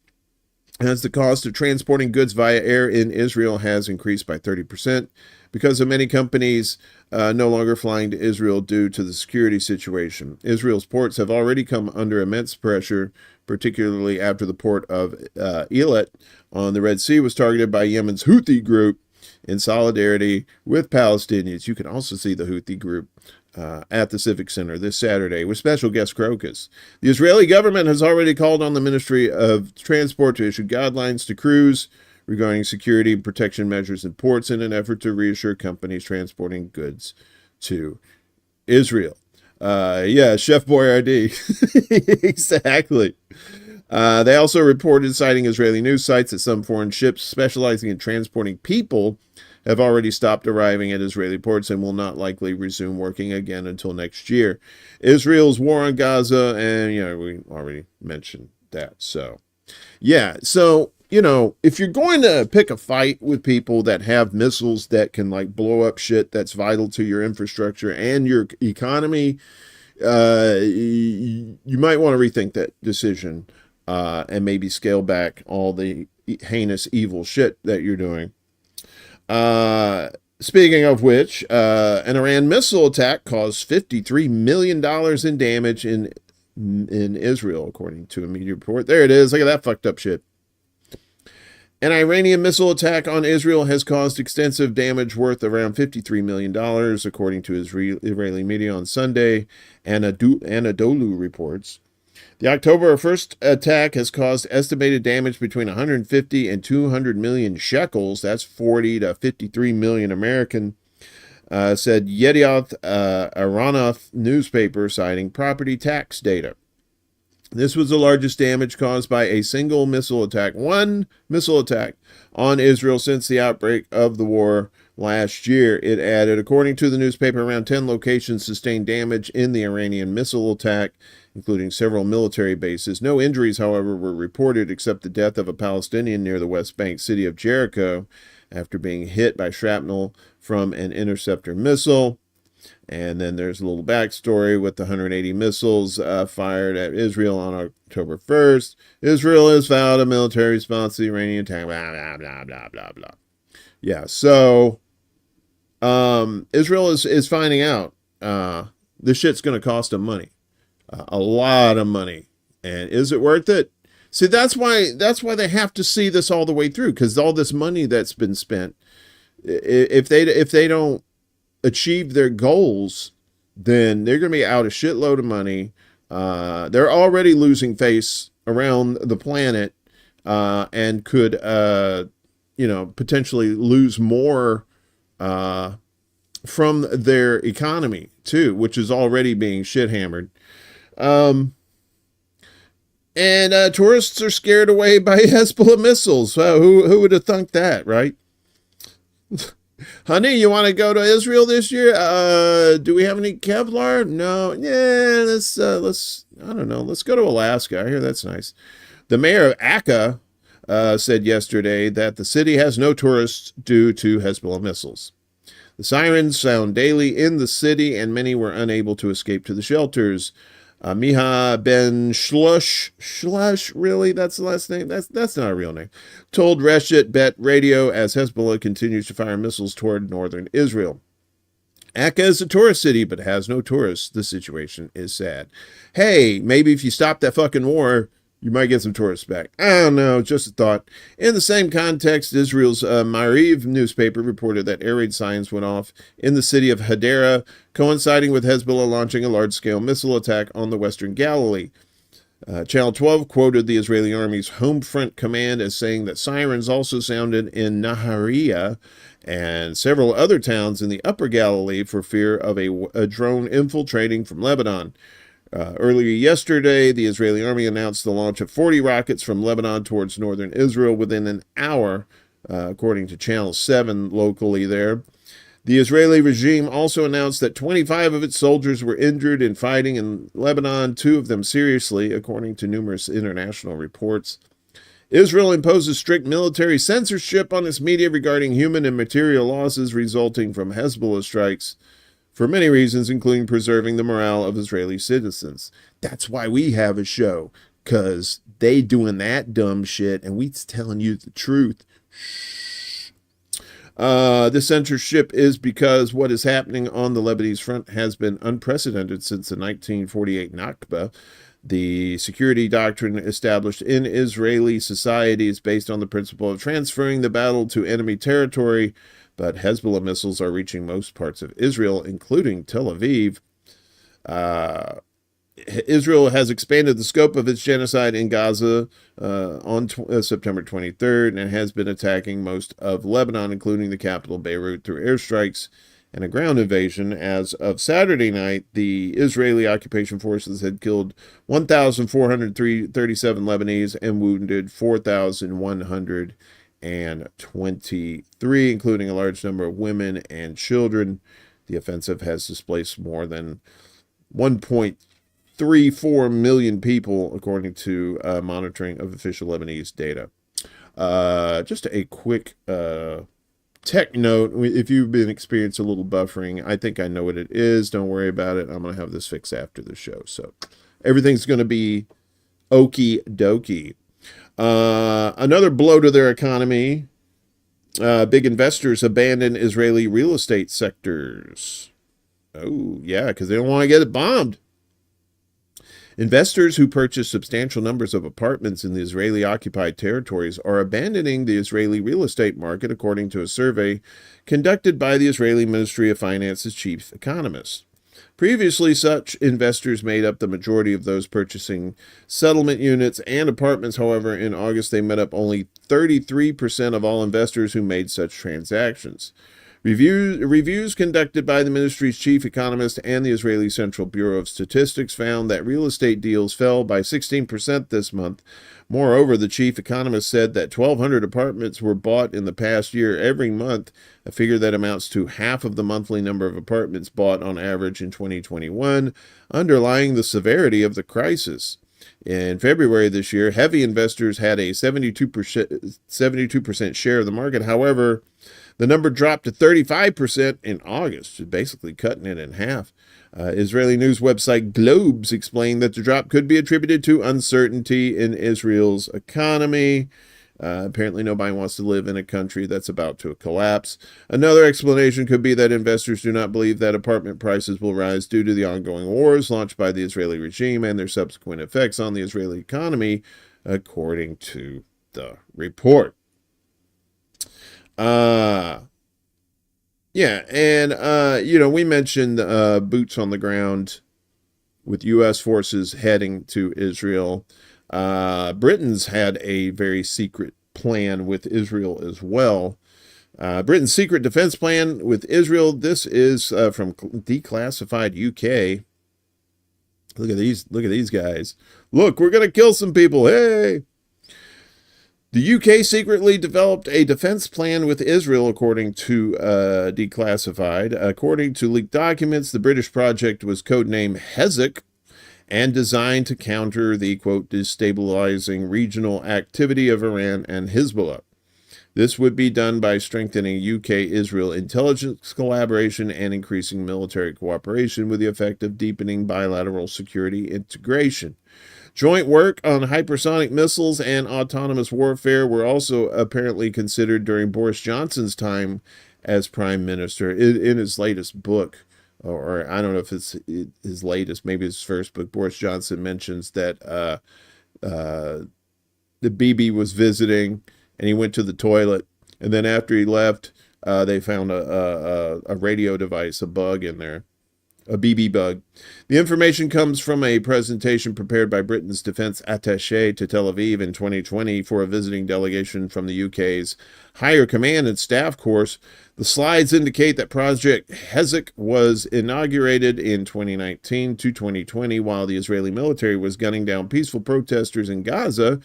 as the cost of transporting goods via air in Israel has increased by 30%. Because of many companies no longer flying to Israel due to the security situation. Israel's ports have already come under immense pressure, particularly after the port of Eilat on the Red Sea was targeted by Yemen's Houthi group in solidarity with Palestinians. You can also see the Houthi group at the Civic Center this Saturday with special guest Crocus. The Israeli government has already called on the Ministry of Transport to issue guidelines to crews regarding security and protection measures in ports in an effort to reassure companies transporting goods to Israel. Chef Boyardee. Exactly. They also reported, citing Israeli news sites, that some foreign ships specializing in transporting people have already stopped arriving at Israeli ports and will not likely resume working again until next year. Israel's war on Gaza, and we already mentioned that. So, if you're going to pick a fight with people that have missiles that can blow up shit that's vital to your infrastructure and your economy, you might want to rethink that decision and maybe scale back all the heinous evil shit that you're doing. Speaking of which, an Iran missile attack caused $53 million in damage in Israel, according to a media report. There it is. Look at that fucked up shit. An Iranian missile attack on Israel has caused extensive damage worth around $53 million, according to Israeli media on Sunday, and Anadolu reports. The October 1st attack has caused estimated damage between 150 and 200 million shekels. That's 40 to 53 million American, said Yedioth Ahronoth newspaper, citing property tax data. This was the largest damage caused by a single missile attack, one missile attack on Israel since the outbreak of the war last year. It added, according to the newspaper, around 10 locations sustained damage in the Iranian missile attack, including several military bases. No injuries, however, were reported except the death of a Palestinian near the West Bank city of Jericho after being hit by shrapnel from an interceptor missile. And then there's a little backstory with the 180 missiles fired at Israel on October 1st. Israel has vowed a military response to the Iranian attack, blah, blah, blah, blah, blah, blah. Yeah, so Israel is finding out this shit's going to cost them money. A lot of money. And is it worth it? See, that's why they have to see this all the way through, because all this money that's been spent, if they don't achieve their goals, then they're going to be out a shitload of money. They're already losing face around the planet, and could, potentially lose more from their economy too, which is already being shit hammered. And tourists are scared away by Hezbollah missiles. Who would have thunk that, right? Honey, you want to go to Israel this year? Do we have any Kevlar? No. Yeah, let's I don't know. Let's go to Alaska. I hear that's nice. The mayor of Akka said yesterday that the city has no tourists due to Hezbollah missiles. The sirens sound daily in the city, and many were unable to escape to the shelters. Miha Ben Shlush, really? That's the last name? That's not a real name. Told Reshet Bet Radio as Hezbollah continues to fire missiles toward northern Israel. Akka is a tourist city, but has no tourists. The situation is sad. Hey, maybe if you stop that fucking war, you might get some tourists back. I don't know, just a thought. In the same context, Israel's Maariv newspaper reported that air raid signs went off in the city of Hadera, coinciding with Hezbollah launching a large-scale missile attack on the western Galilee. Channel 12 quoted the Israeli Army's Home Front Command as saying that sirens also sounded in Nahariya and several other towns in the upper Galilee for fear of a drone infiltrating from Lebanon. Earlier yesterday, the Israeli army announced the launch of 40 rockets from Lebanon towards northern Israel within an hour, according to Channel 7 locally there. The Israeli regime also announced that 25 of its soldiers were injured in fighting in Lebanon, 2 of them seriously, according to numerous international reports. Israel imposes strict military censorship on its media regarding human and material losses resulting from Hezbollah strikes, for many reasons, including preserving the morale of Israeli citizens. That's why we have a show, because they doing that dumb shit, and we telling you the truth. Shh. This censorship is because what is happening on the Lebanese front has been unprecedented since the 1948 Nakba. The security doctrine established in Israeli society is based on the principle of transferring the battle to enemy territory, but Hezbollah missiles are reaching most parts of Israel, including Tel Aviv. Israel has expanded the scope of its genocide in Gaza on September 23rd and has been attacking most of Lebanon, including the capital Beirut, through airstrikes and a ground invasion. As of Saturday night, the Israeli occupation forces had killed 1,437 Lebanese and wounded 4,123, including a large number of women and children. The offensive has displaced more than 1.34 million people, according to monitoring of official Lebanese data. Just a quick tech note, if you've been experiencing a little buffering, I think I know what it is. Don't worry about it. I'm going to have this fixed after the show. So everything's going to be okie dokie. Another blow to their economy. Big investors abandon Israeli real estate sectors. Oh, yeah, because they don't want to get it bombed. Investors who purchase substantial numbers of apartments in the Israeli-occupied territories are abandoning the Israeli real estate market, according to a survey conducted by the Israeli Ministry of Finance's chief economist. Previously, such investors made up the majority of those purchasing settlement units and apartments. However, in August, they made up only 33% of all investors who made such transactions. Reviews conducted by the ministry's chief economist and the Israeli Central Bureau of Statistics found that real estate deals fell by 16% this month. Moreover, the chief economist said that 1,200 apartments were bought in the past year every month, a figure that amounts to half of the monthly number of apartments bought on average in 2021, underlying the severity of the crisis. In February this year, heavy investors had a 72% share of the market. However, the number dropped to 35% in August, basically cutting it in half. Israeli news website Globes explained that the drop could be attributed to uncertainty in Israel's economy. Apparently nobody wants to live in a country that's about to collapse. Another explanation could be that investors do not believe that apartment prices will rise due to the ongoing wars launched by the Israeli regime and their subsequent effects on the Israeli economy, according to the report. We mentioned boots on the ground with U.S. forces heading to Israel. Britain's had a very secret plan with Israel as well. Britain's secret defense plan with Israel. This is from Declassified UK. Look at these guys. Look, we're gonna kill some people. Hey. The UK secretly developed a defense plan with Israel, according to Declassified. According to leaked documents, the British project was codenamed Hezek and designed to counter the, quote, destabilizing regional activity of Iran and Hezbollah. This would be done by strengthening UK-Israel intelligence collaboration and increasing military cooperation with the effect of deepening bilateral security integration. Joint work on hypersonic missiles and autonomous warfare were also apparently considered during Boris Johnson's time as prime minister. In his latest book, or I don't know if it's his latest, maybe his first book, Boris Johnson mentions that the BB was visiting and he went to the toilet, and then after he left, they found a radio device, a bug in there. A BB bug. The information comes from a presentation prepared by Britain's defense attaché to Tel Aviv in 2020 for a visiting delegation from the UK's Higher Command and Staff Course. The slides indicate that Project Hezek was inaugurated in 2019 to 2020 while the Israeli military was gunning down peaceful protesters in Gaza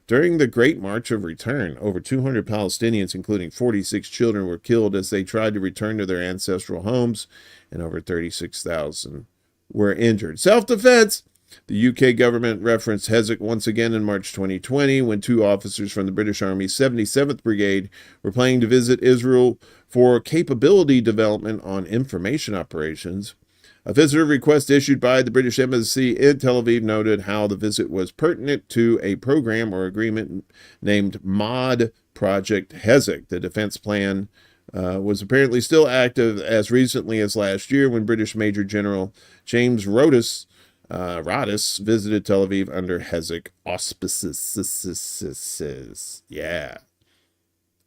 during the Great March of Return. Over 200 Palestinians, including 46 children, were killed as they tried to return to their ancestral homes, and over 36,000 were injured. Self-defense! The UK government referenced Hezek once again in March 2020 when two officers from the British Army's 77th Brigade were planning to visit Israel for capability development on information operations. A visitor request issued by the British Embassy in Tel Aviv noted how the visit was pertinent to a program or agreement named MOD Project Hezek. The defense plan was apparently still active as recently as last year when British Major General James Rodis visited Tel Aviv under Hezek auspices. Yeah.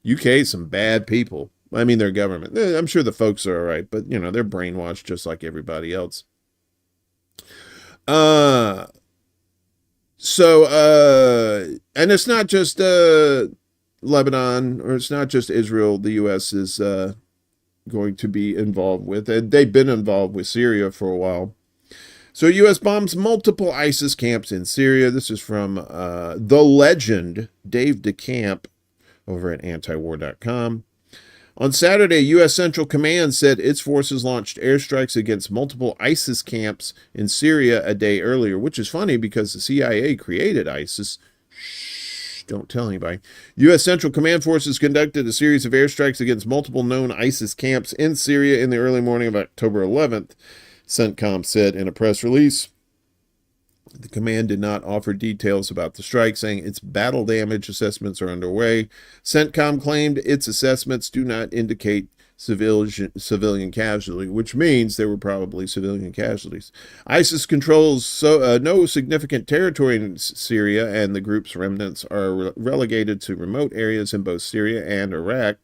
UK, some bad people. I mean, their government. I'm sure the folks are all right, but, they're brainwashed just like everybody else. And it's not just Lebanon, or it's not just Israel the U.S. is going to be involved with. And they've been involved with Syria for a while. So U.S. bombs multiple ISIS camps in Syria. This is from the legend, Dave DeCamp, over at antiwar.com. On Saturday, U.S. Central Command said its forces launched airstrikes against multiple ISIS camps in Syria a day earlier, which is funny because the CIA created ISIS. Shh, don't tell anybody. U.S. Central Command Forces conducted a series of airstrikes against multiple known ISIS camps in Syria in the early morning of October 11th, CENTCOM said in a press release. The command did not offer details about the strike, saying its battle damage assessments are underway. CENTCOM claimed its assessments do not indicate civilian casualty, which means there were probably civilian casualties. ISIS controls no significant territory in Syria, and the group's remnants are relegated to remote areas in both Syria and Iraq.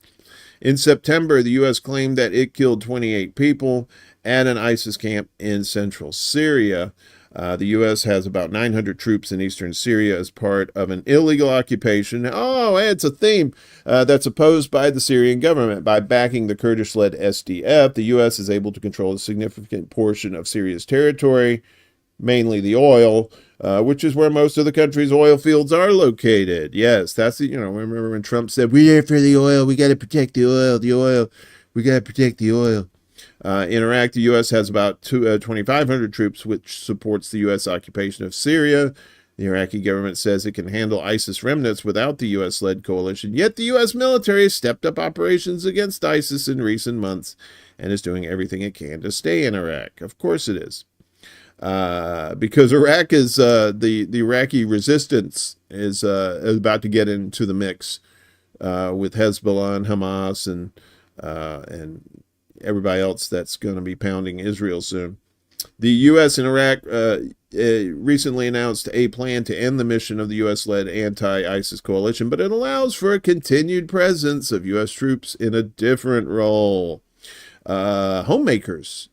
In September, the U.S. claimed that it killed 28 people at an ISIS camp in central Syria. The U.S. has about 900 troops in eastern Syria as part of an illegal occupation. Oh, it's a theme that's opposed by the Syrian government. By backing the Kurdish-led SDF, the U.S. is able to control a significant portion of Syria's territory, mainly the oil, which is where most of the country's oil fields are located. Yes, that's, remember when Trump said, we're here for the oil, we got to protect the oil, we got to protect the oil. In Iraq, the U.S. has about 2,500 troops, which supports the U.S. occupation of Syria. The Iraqi government says it can handle ISIS remnants without the U.S.-led coalition. Yet the U.S. military has stepped up operations against ISIS in recent months and is doing everything it can to stay in Iraq. Of course it is. Because Iraq is, the Iraqi resistance is about to get into the mix with Hezbollah and Hamas and everybody else that's going to be pounding Israel soon. The U.S. and Iraq recently announced a plan to end the mission of the U.S.-led anti-ISIS coalition, but it allows for a continued presence of U.S. troops in a different role. Homemakers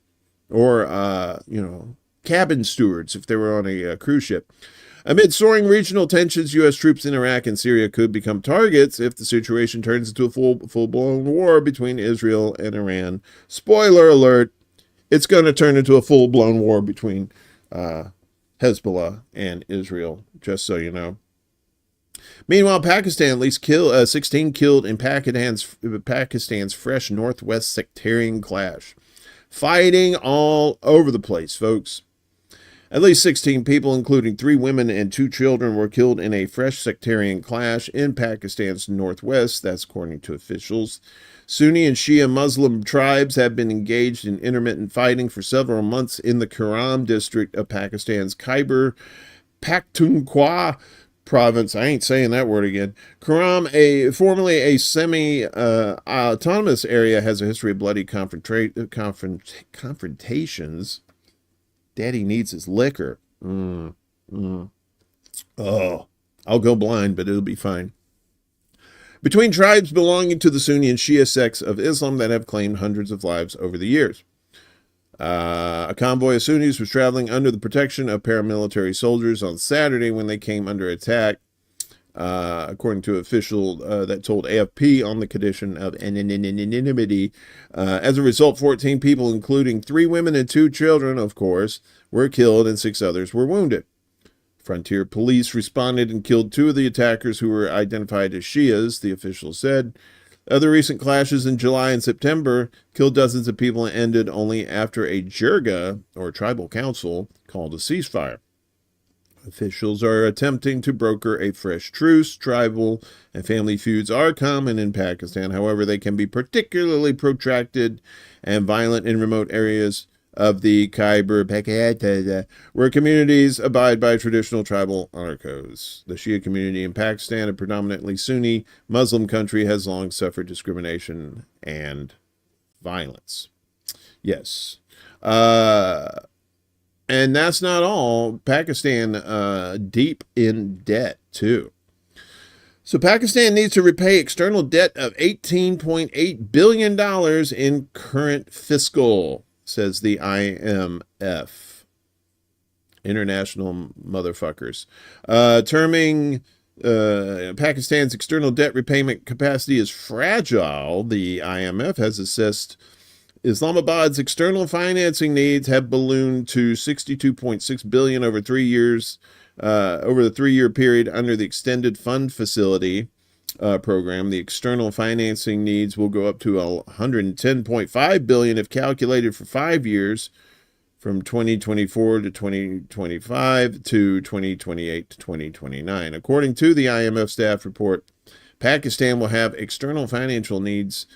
or, cabin stewards if they were on a cruise ship. Amid soaring regional tensions, U.S. troops in Iraq and Syria could become targets if the situation turns into a full-blown war between Israel and Iran. Spoiler alert, it's going to turn into a full-blown war between Hezbollah and Israel, just so you know. Meanwhile, Pakistan at least 16 killed in Pakistan's fresh Northwest sectarian clash. Fighting all over the place, folks. At least 16 people, including 3 women and 2 children, were killed in a fresh sectarian clash in Pakistan's northwest. That's according to officials. Sunni and Shia Muslim tribes have been engaged in intermittent fighting for several months in the Kuram district of Pakistan's Khyber Pakhtunkhwa province. I ain't saying that word again. Kuram, formerly a semi-autonomous area, has a history of bloody confrontations. Daddy needs his liquor. Oh, I'll go blind, but it'll be fine. Between tribes belonging to the Sunni and Shia sects of Islam that have claimed hundreds of lives over the years. A convoy of Sunnis was traveling under the protection of paramilitary soldiers on Saturday when they came under attack, according to an official that told AFP on the condition of anonymity. As a result, 14 people, including 3 women and 2 children, of course, were killed and 6 others were wounded. Frontier police responded and killed 2 of the attackers who were identified as Shias, the official said. Other recent clashes in July and September killed dozens of people and ended only after a jirga, or tribal council, called a ceasefire. Officials are attempting to broker a fresh truce. Tribal and family feuds are common in Pakistan. However, they can be particularly protracted and violent in remote areas of the Khyber Pakhtunkhwa, where communities abide by traditional tribal honor codes. The Shia community in Pakistan, a predominantly Sunni Muslim country, has long suffered discrimination and violence. Yes. And that's not all. Pakistan deep in debt, too. So Pakistan needs to repay external debt of $18.8 billion in current fiscal, says the IMF. International motherfuckers. Terming Pakistan's external debt repayment capacity is fragile, the IMF has assessed Islamabad's external financing needs have ballooned to $62.6 billion over 3 years, over the 3-year period under the Extended Fund Facility program. The external financing needs will go up to $110.5 billion if calculated for 5 years, from 2024 to 2025 to 2028 to 2029. According to the IMF staff report, Pakistan will have external financing needs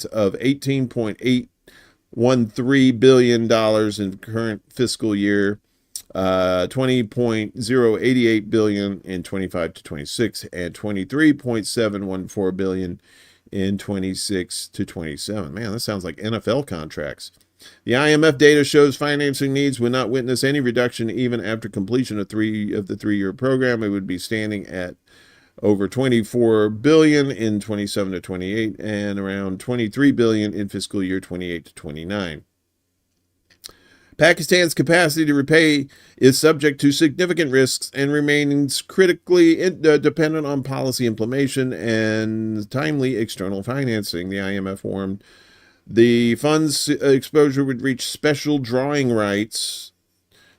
of $18.813 billion in current fiscal year, $20.088 billion in 25 to 26, and $23.714 billion in 26 to 27. Man, that sounds like NFL contracts. The IMF data shows financing needs would not witness any reduction even after completion of the three-year program. It would be standing at over $24 billion in 27 to 28 and around $23 billion in fiscal year 28 to 29. Pakistan's capacity to repay is subject to significant risks and remains critically dependent on policy implementation and timely external financing, the IMF warned. The fund's exposure would reach special drawing rights,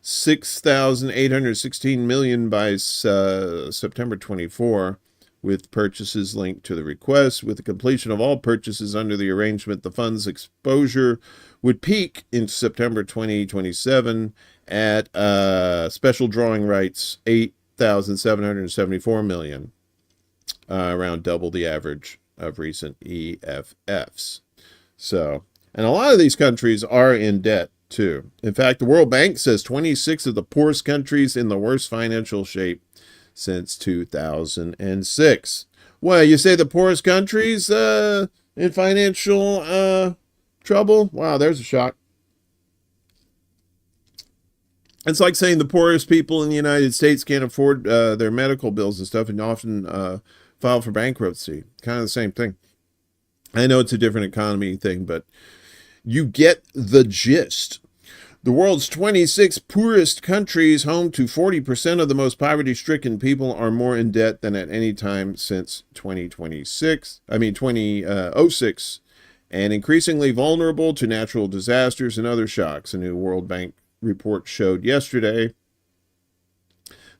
$6,816 million by September 24, with purchases linked to the request. With the completion of all purchases under the arrangement, the fund's exposure would peak in September 2027 at special drawing rights, $8,774 million, around double the average of recent EFFs. So, and a lot of these countries are in debt too. In fact, the World Bank says 26 of the poorest countries in the worst financial shape since 2006. Well, you say the poorest countries in financial trouble? Wow, there's a shock. It's like saying the poorest people in the United States can't afford their medical bills and stuff and often file for bankruptcy. Kind of the same thing. I know it's a different economy thing, but you get the gist. The world's 26 poorest countries, home to 40% of the most poverty-stricken people, are more in debt than at any time since 2006, and increasingly vulnerable to natural disasters and other shocks, a new World Bank report showed yesterday.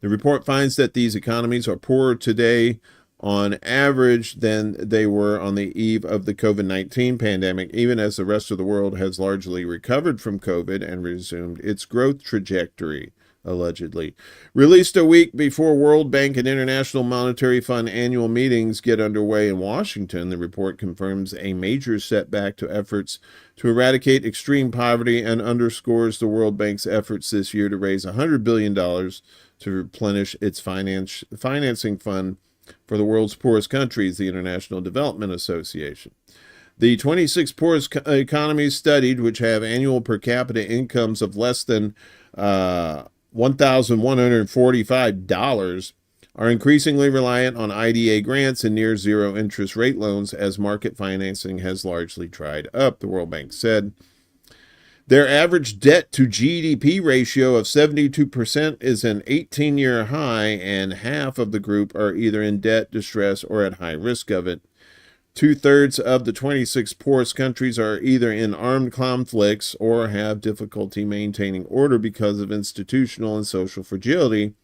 The report finds that these economies are poorer today on average than they were on the eve of the COVID-19 pandemic, even as the rest of the world has largely recovered from COVID and resumed its growth trajectory, allegedly. Released a week before World Bank and International Monetary Fund annual meetings get underway in Washington, the report confirms a major setback to efforts to eradicate extreme poverty and underscores the World Bank's efforts this year to raise $100 billion to replenish its financing fund for the world's poorest countries, the International Development Association. The 26 poorest economies studied, which have annual per capita incomes of less than $1,145, are increasingly reliant on IDA grants and near zero interest rate loans as market financing has largely dried up, the World Bank said. Their average debt to GDP ratio of 72% is an 18-year high, and half of the group are either in debt, distress, or at high risk of it. 2/3 of the 26 poorest countries are either in armed conflicts or have difficulty maintaining order because of institutional and social fragility,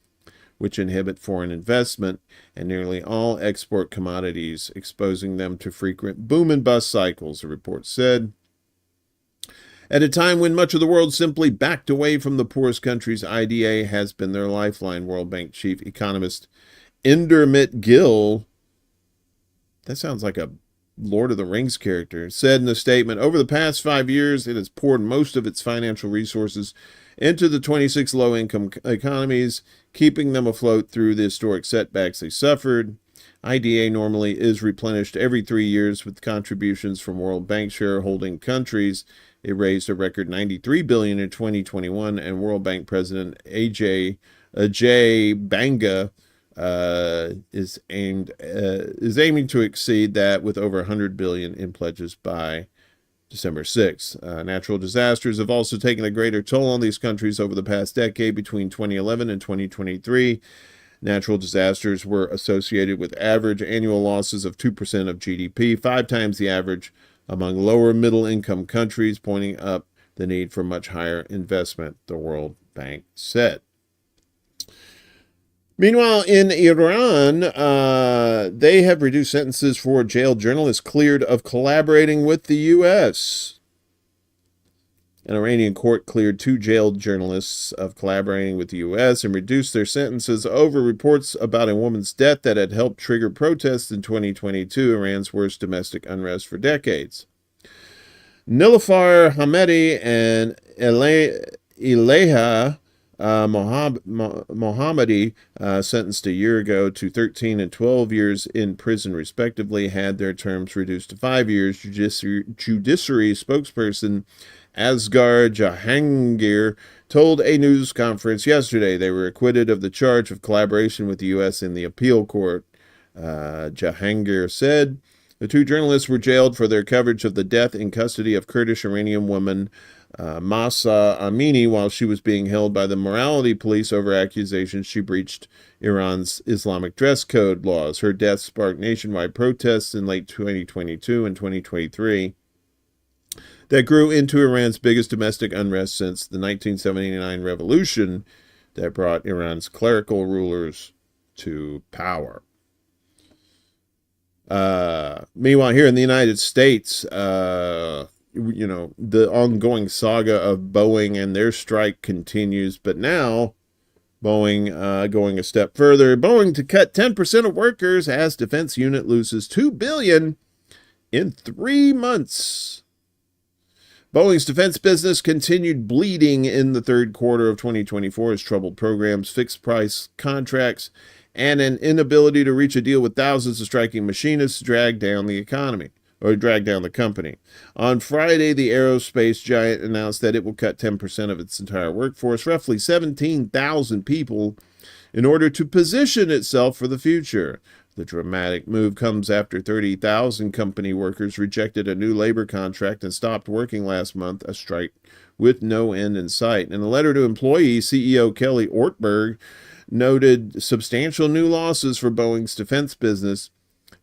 which inhibit foreign investment, and nearly all export commodities, exposing them to frequent boom and bust cycles, the report said. At a time when much of the world simply backed away from the poorest countries, IDA has been their lifeline, World Bank chief economist Indermit Gill, that sounds like a Lord of the Rings character, said in a statement, over the past 5 years, it has poured most of its financial resources into the 26 low-income economies, keeping them afloat through the historic setbacks they suffered. IDA normally is replenished every 3 years with contributions from World Bank shareholding countries. It raised a record $93 billion in 2021, and World Bank President Ajay Banga is aiming to exceed that with over $100 billion in pledges by December 6th. Natural disasters have also taken a greater toll on these countries over the past decade. Between 2011 and 2023, natural disasters were associated with average annual losses of 2% of GDP, 5 times the average among lower middle-income countries, pointing up the need for much higher investment, the World Bank said. Meanwhile, in Iran, they have reduced sentences for jailed journalists cleared of collaborating with the U.S. An Iranian court cleared 2 jailed journalists of collaborating with the U.S. and reduced their sentences over reports about a woman's death that had helped trigger protests in 2022, Iran's worst domestic unrest for decades. Nilufar Hamedi and Ileha Mohammadi, sentenced a year ago to 13 and 12 years in prison, respectively, had their terms reduced to 5 years. Judiciary spokesperson Asghar Jahangir told a news conference yesterday they were acquitted of the charge of collaboration with the U.S. in the appeal court. Jahangir said the 2 journalists were jailed for their coverage of the death in custody of Kurdish Iranian woman Masta Amini while she was being held by the morality police over accusations she breached Iran's Islamic dress code laws. Her death sparked nationwide protests in late 2022 and 2023 that grew into Iran's biggest domestic unrest since the 1979 revolution that brought Iran's clerical rulers to power. Meanwhile, here in the United States, the ongoing saga of Boeing and their strike continues, but now Boeing going a step further. Boeing to cut 10% of workers as defense unit loses $2 billion in 3 months. Boeing's defense business continued bleeding in the third quarter of 2024 as troubled programs, fixed price contracts, and an inability to reach a deal with thousands of striking machinists dragged down the company. On Friday, the aerospace giant announced that it will cut 10% of its entire workforce, roughly 17,000 people, in order to position itself for the future. The dramatic move comes after 30,000 company workers rejected a new labor contract and stopped working last month, a strike with no end in sight. In a letter to employees, CEO Kelly Ortberg noted substantial new losses for Boeing's defense business,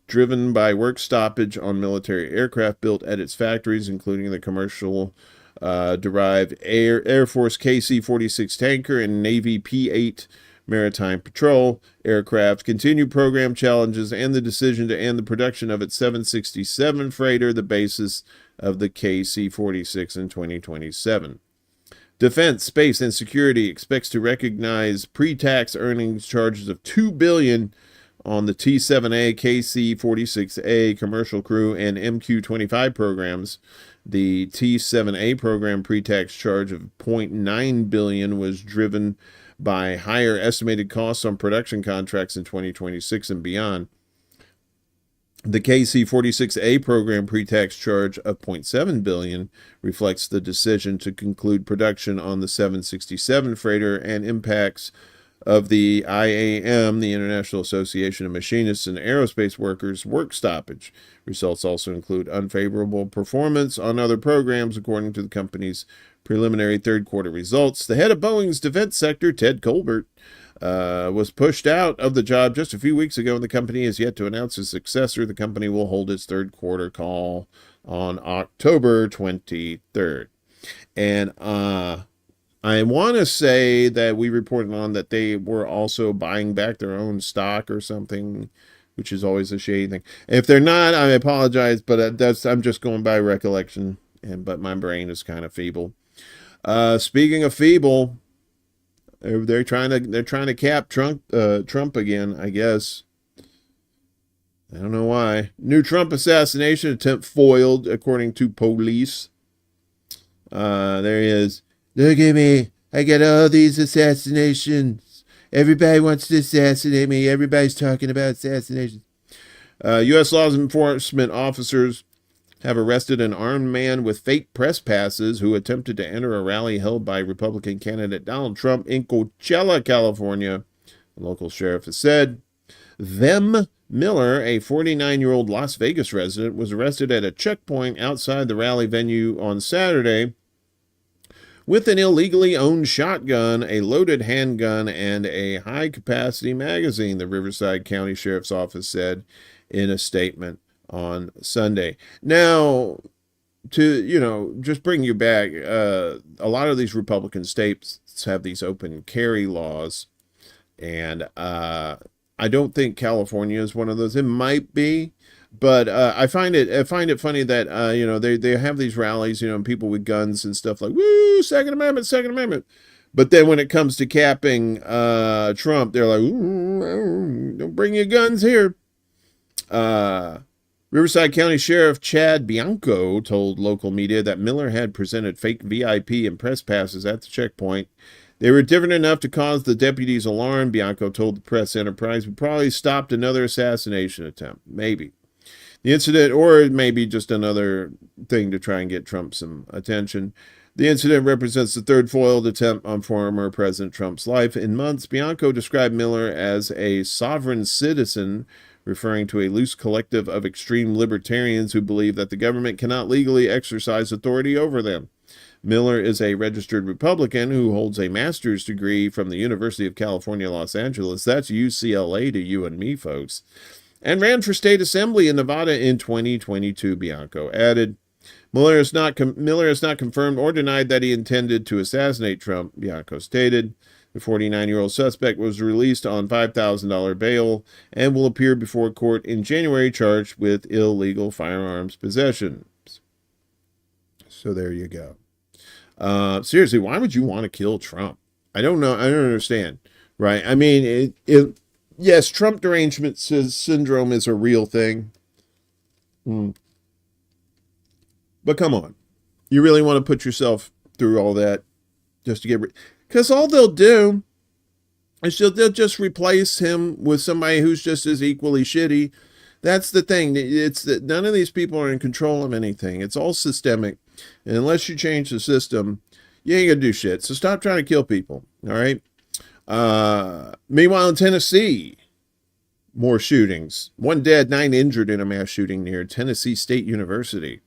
driven by work stoppage on military aircraft built at its factories, including the commercial derived Air Force KC-46 tanker and Navy P-8 Maritime Patrol aircraft, continued program challenges, and the decision to end the production of its 767 freighter, the basis of the KC-46 in 2027. Defense, Space, and Security expects to recognize pre-tax earnings charges of $2 billion on the T-7A, KC-46A Commercial Crew, and MQ-25 programs. The T-7A program pre-tax charge of $0.9 billion was driven by higher estimated costs on production contracts in 2026 and beyond. The KC-46A program pre-tax charge of $0.7 billion reflects the decision to conclude production on the 767 freighter and impacts of the IAM, the International Association of Machinists and Aerospace Workers, work stoppage. Results also include unfavorable performance on other programs, according to the company's preliminary third quarter results. The head of Boeing's defense sector, Ted Colbert, was pushed out of the job just a few weeks ago, and the company is yet to announce a successor. The company will hold its third quarter call on October 23rd. And I want to say that we reported on that they were also buying back their own stock or something, which is always a shady thing. If they're not, I apologize, but I'm just going by recollection, but my brain is kind of feeble. Speaking of feeble, they're trying to cap Trump again, I guess. I don't know why. New Trump assassination attempt foiled, according to police. There he is. Look at me. I got all these assassinations. Everybody wants to assassinate me. Everybody's talking about assassinations. U.S. law enforcement officers have arrested an armed man with fake press passes who attempted to enter a rally held by Republican candidate Donald Trump in Coachella, California. The local sheriff has said. Them Miller, a 49-year-old Las Vegas resident, was arrested at a checkpoint outside the rally venue on Saturday with an illegally owned shotgun, a loaded handgun, and a high-capacity magazine, the Riverside County Sheriff's Office said in a statement on Sunday. Now, to, just bring you back, a lot of these Republican states have these open carry laws, and I don't think California is one of those. It might be, But I find it funny that they have these rallies, and people with guns and stuff like, woo, Second Amendment, Second Amendment. But then when it comes to capping Trump, they're like, ooh, don't bring your guns here. Riverside County Sheriff Chad Bianco told local media that Miller had presented fake VIP and press passes at the checkpoint. They were different enough to cause the deputies alarm, Bianco told the Press Enterprise. We probably stopped another assassination attempt. Maybe. The incident, or maybe just another thing to try and get Trump some attention. The incident represents the third foiled attempt on former President Trump's life in months. Bianco described Miller as a sovereign citizen, referring to a loose collective of extreme libertarians who believe that the government cannot legally exercise authority over them. Miller is a registered Republican who holds a master's degree from the University of California, Los Angeles. That's UCLA to you and me, folks. And ran for state assembly in Nevada in 2022, Bianco added. Miller has not confirmed or denied that he intended to assassinate Trump, Bianco stated. The 49-year-old suspect was released on $5,000 bail and will appear before court in January charged with illegal firearms possession. So there you go. Seriously, why would you want to kill Trump? I don't know. I don't understand. Right? I mean, yes, Trump derangement syndrome is a real thing. But come on. You really want to put yourself through all that just to get rid? Because all they'll do is they'll just replace him with somebody who's just as equally shitty. That's the thing. It's that none of these people are in control of anything. It's all systemic. And unless you change the system, you ain't going to do shit. So stop trying to kill people. All right. Meanwhile, in Tennessee, more shootings. 1 dead, 9 injured in a mass shooting near Tennessee State University.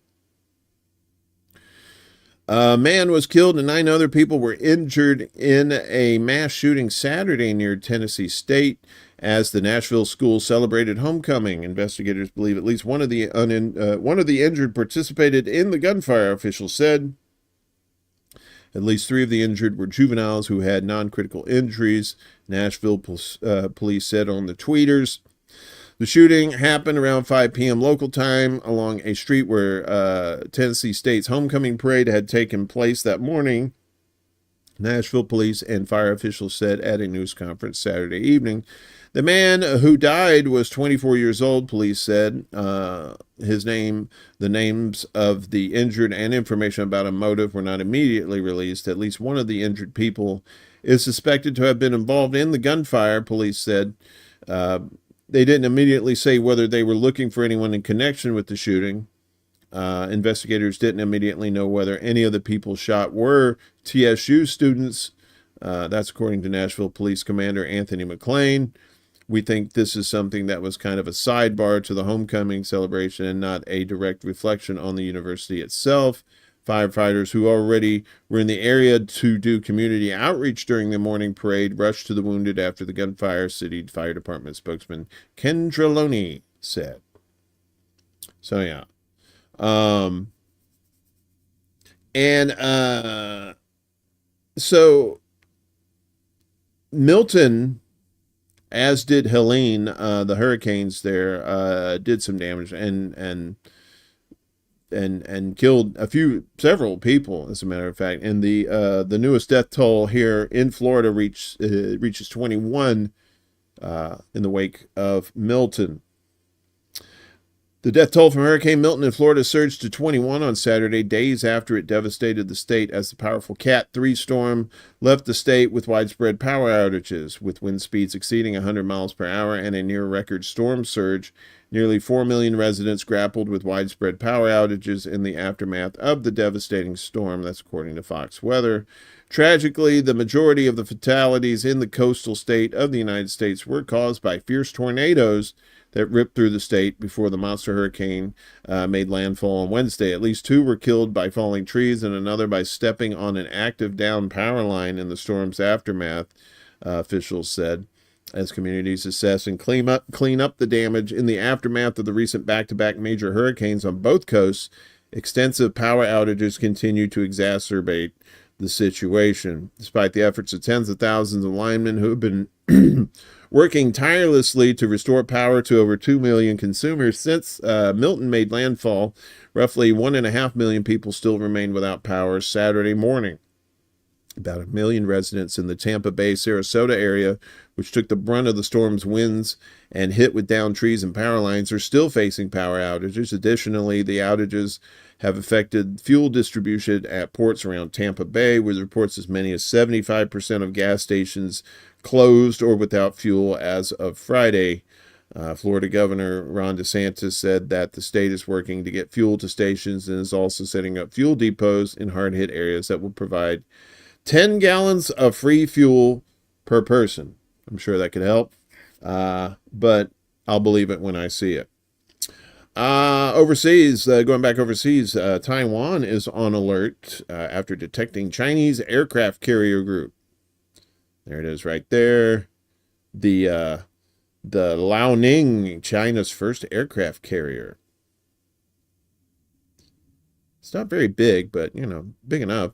A man was killed and 9 other people were injured in a mass shooting Saturday near Tennessee State as the Nashville school celebrated homecoming. Investigators believe at least one of the injured participated in the gunfire, officials said. At least 3 of the injured were juveniles who had non-critical injuries, Nashville police said on the tweeters. The shooting happened around 5 p.m. local time along a street where Tennessee State's homecoming parade had taken place that morning, Nashville police and fire officials said at a news conference Saturday evening. The man who died was 24 years old, police said. The names of the injured and information about a motive were not immediately released. At least one of the injured people is suspected to have been involved in the gunfire, police said. They didn't immediately say whether they were looking for anyone in connection with the shooting. Investigators didn't immediately know whether any of the people shot were TSU students. That's according to Nashville Police Commander Anthony McClain. We think this is something that was kind of a sidebar to the homecoming celebration and not a direct reflection on the university itself. Firefighters who already were in the area to do community outreach during the morning parade rushed to the wounded after the gunfire, City Fire Department spokesman Kendra Loney said. So, yeah. So Milton, as did Helene, the hurricanes there, did some damage and killed several people, as a matter of fact. And the newest death toll here in Florida reaches 21 in the wake of Milton. The death toll from Hurricane Milton in Florida surged to 21 on Saturday, days after it devastated the state as the powerful Cat 3 storm left the state with widespread power outages, with wind speeds exceeding 100 miles per hour and a near-record storm surge. Nearly 4 million residents grappled with widespread power outages in the aftermath of the devastating storm. That's according to Fox Weather. Tragically, the majority of the fatalities in the coastal state of the United States were caused by fierce tornadoes that ripped through the state before the monster hurricane made landfall on Wednesday. At least 2 were killed by falling trees and another by stepping on an active down power line in the storm's aftermath, officials said. As communities assess and clean up the damage in the aftermath of the recent back-to-back major hurricanes on both coasts, extensive power outages continue to exacerbate the situation. Despite the efforts of tens of thousands of linemen who have been working tirelessly to restore power to over 2 million consumers. Since Milton made landfall, roughly 1.5 million people still remain without power Saturday morning. About 1 million residents in the Tampa Bay, Sarasota area, which took the brunt of the storm's winds and hit with downed trees and power lines, are still facing power outages. Additionally, the outages have affected fuel distribution at ports around Tampa Bay, with reports as many as 75% of gas stations closed or without fuel as of Friday. Florida Governor Ron DeSantis said that the state is working to get fuel to stations and is also setting up fuel depots in hard-hit areas that will provide 10 gallons of free fuel per person. I'm sure that could help, but I'll believe it when I see it. Overseas, going back overseas, Taiwan is on alert after detecting Chinese aircraft carrier group. There it is right there. The Liaoning, China's first aircraft carrier. It's not very big, but, big enough.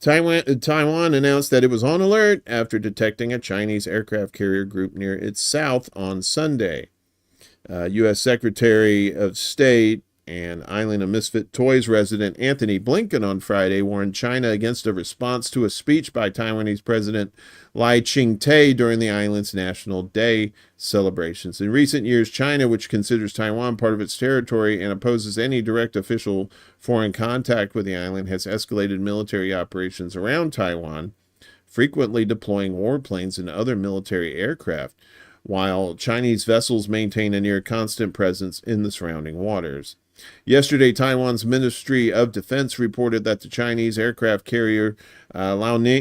Taiwan announced that it was on alert after detecting a Chinese aircraft carrier group near its south on Sunday. U.S. Secretary of State and Island of Misfit Toys resident Anthony Blinken on Friday warned China against a response to a speech by Taiwanese President Lai Ching-te during the island's National Day celebrations. In recent years, China, which considers Taiwan part of its territory and opposes any direct official foreign contact with the island, has escalated military operations around Taiwan, frequently deploying warplanes and other military aircraft, while Chinese vessels maintain a near constant presence in the surrounding waters. Yesterday, Taiwan's Ministry of Defense reported that the Chinese aircraft carrier Liaoning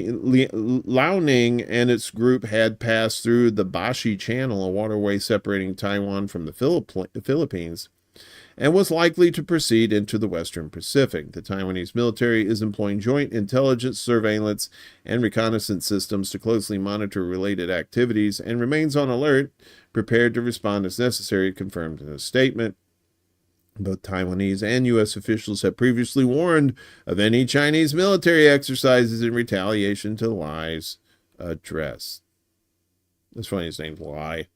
and its group had passed through the Bashi Channel, a waterway separating Taiwan from the Philippines, and was likely to proceed into the Western Pacific. The Taiwanese military is employing joint intelligence, surveillance, and reconnaissance systems to closely monitor related activities and remains on alert, prepared to respond as necessary, confirmed in a statement. Both Taiwanese and U.S. officials have previously warned of any Chinese military exercises in retaliation to Lai's address. That's funny, his name's Lai.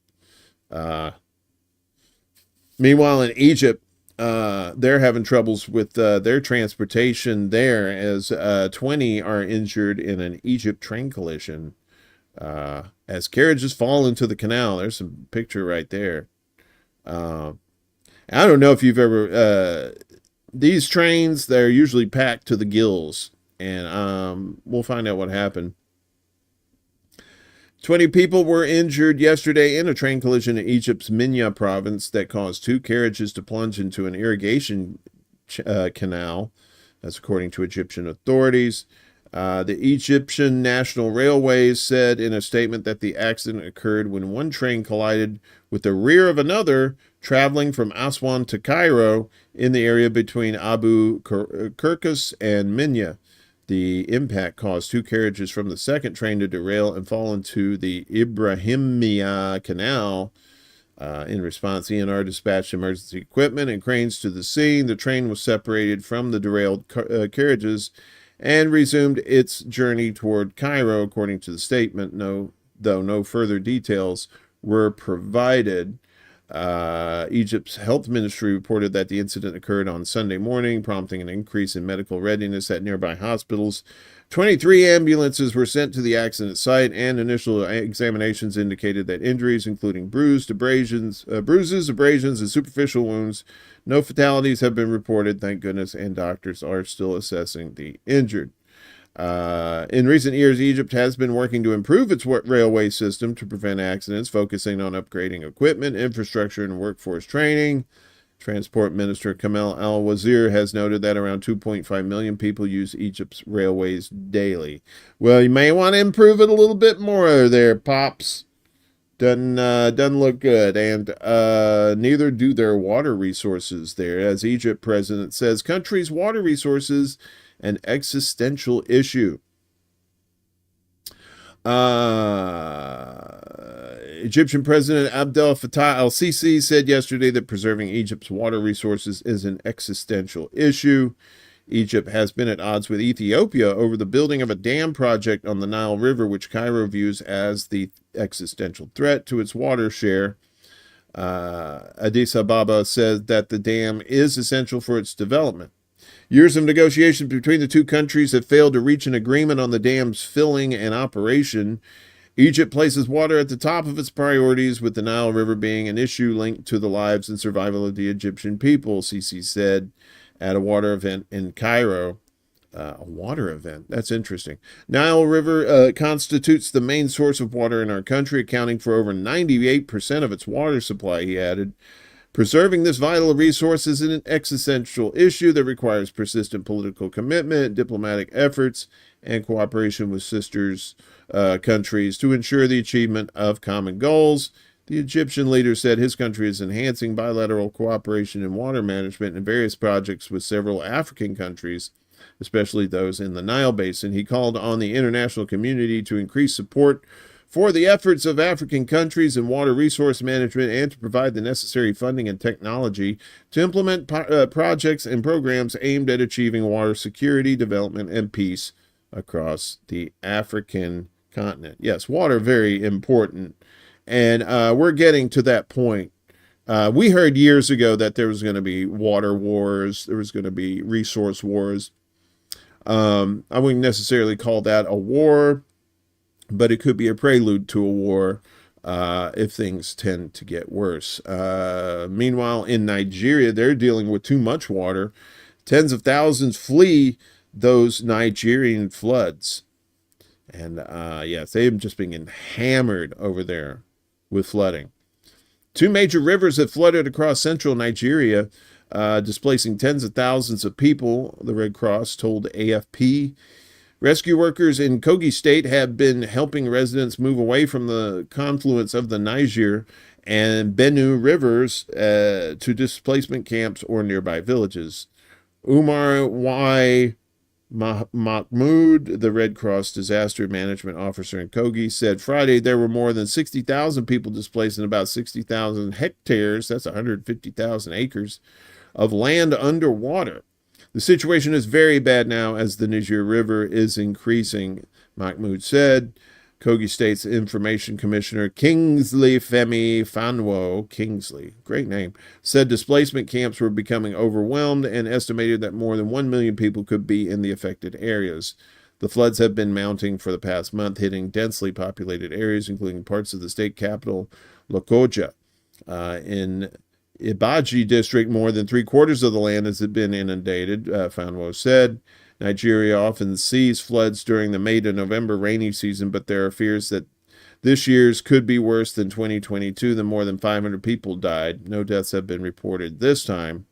Meanwhile, in Egypt, they're having troubles with their transportation there, as 20 are injured in an Egypt train collision as carriages fall into the canal. There's some picture right there. I don't know if you've ever, these trains, they're usually packed to the gills, and we'll find out what happened. 20 people were injured yesterday in a train collision in Egypt's Minya province that caused two carriages to plunge into an irrigation canal. That's according to Egyptian authorities. The Egyptian National Railways said in a statement that the accident occurred when one train collided with the rear of another traveling from Aswan to Cairo in the area between Abu Kirkus and Minya. The impact caused two carriages from the second train to derail and fall into the Ibrahimiyya Canal. In response, ENR dispatched emergency equipment and cranes to the scene. The train was separated from the derailed carriages and resumed its journey toward Cairo, according to the statement, though no further details were provided. Egypt's health ministry reported that the incident occurred on Sunday morning, prompting an increase in medical readiness at nearby hospitals. 23 ambulances were sent to the accident site, and initial examinations indicated that injuries, including bruises, abrasions, and superficial wounds. No fatalities have been reported, thank goodness, and doctors are still assessing the injured. In recent years, Egypt has been working to improve its railway system to prevent accidents, focusing on upgrading equipment, infrastructure, and workforce training. Transport Minister Kamal Al-Wazir has noted that around 2.5 million people use Egypt's railways daily. Well, you may want to improve it a little bit more there, Pops. Doesn't look good, and neither do their water resources there. As Egypt president says, country's water resources an existential issue. Egyptian President Abdel Fattah al-Sisi said yesterday that preserving Egypt's water resources is an existential issue. Egypt has been at odds with Ethiopia over the building of a dam project on the Nile River, which Cairo views as the existential threat to its water share. Addis Ababa said that the dam is essential for its development. Years of negotiations between the two countries have failed to reach an agreement on the dam's filling and operation. Egypt places water at the top of its priorities, with the Nile River being an issue linked to the lives and survival of the Egyptian people, Sisi said at a water event in Cairo. A water event. That's interesting. Nile River constitutes the main source of water in our country, accounting for over 98% of its water supply, he added. Preserving this vital resource is an existential issue that requires persistent political commitment, diplomatic efforts, and cooperation with sisters countries to ensure the achievement of common goals. The Egyptian leader said his country is enhancing bilateral cooperation in water management in various projects with several African countries, especially those in the Nile Basin. He called on the international community to increase support for the efforts of African countries in water resource management and to provide the necessary funding and technology to implement projects and programs aimed at achieving water security, development, and peace across the African continent. Yes, water, very important. And we're getting to that point. We heard years ago that there was going to be water wars, there was going to be resource wars. I wouldn't necessarily call that a war, but it could be a prelude to a war if things tend to get worse. Meanwhile, in Nigeria, they're dealing with too much water. Tens of thousands flee those Nigerian floods. And yes, they've just been hammered over there with flooding. Two major rivers have flooded across central Nigeria, displacing tens of thousands of people, the Red Cross told AFP. Rescue workers in Kogi State have been helping residents move away from the confluence of the Niger and Benue rivers to displacement camps or nearby villages. Umar Y. Mahmoud, the Red Cross disaster management officer in Kogi, said Friday there were more than 60,000 people displaced in about 60,000 hectares, that's 150,000 acres, of land underwater. The situation is very bad now as the Niger River is increasing, Mahmoud said. Kogi State's Information Commissioner Kingsley Femi Fanwo, Kingsley, great name, said displacement camps were becoming overwhelmed and estimated that more than 1 million people could be in the affected areas. The floods have been mounting for the past month, hitting densely populated areas, including parts of the state capital, Lokoja. In Ibaji district, more than 3/4 of the land has been inundated, Fanwo said. Nigeria often sees floods during the May to November rainy season, but there are fears that this year's could be worse than 2022. Then more than 500 people died. No deaths have been reported this time.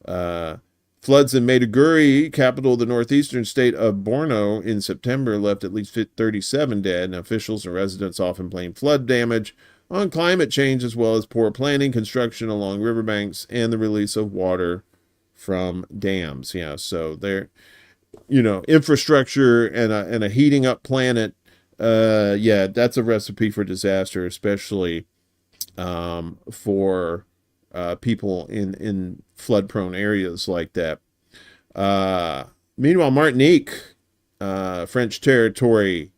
Floods in Maiduguri, capital of the northeastern state of Borno, in September left at least 37 dead. And officials and residents often blame flood damage on climate change, as well as poor planning, construction along riverbanks, and the release of water from dams. Yeah, so they're, infrastructure and a heating up planet. Yeah, that's a recipe for disaster, especially for people in flood prone areas like that. Meanwhile, Martinique, French territory,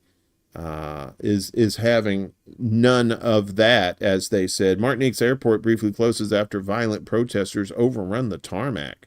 is having none of that, as they said. Martinique's airport briefly closes after violent protesters overrun the tarmac.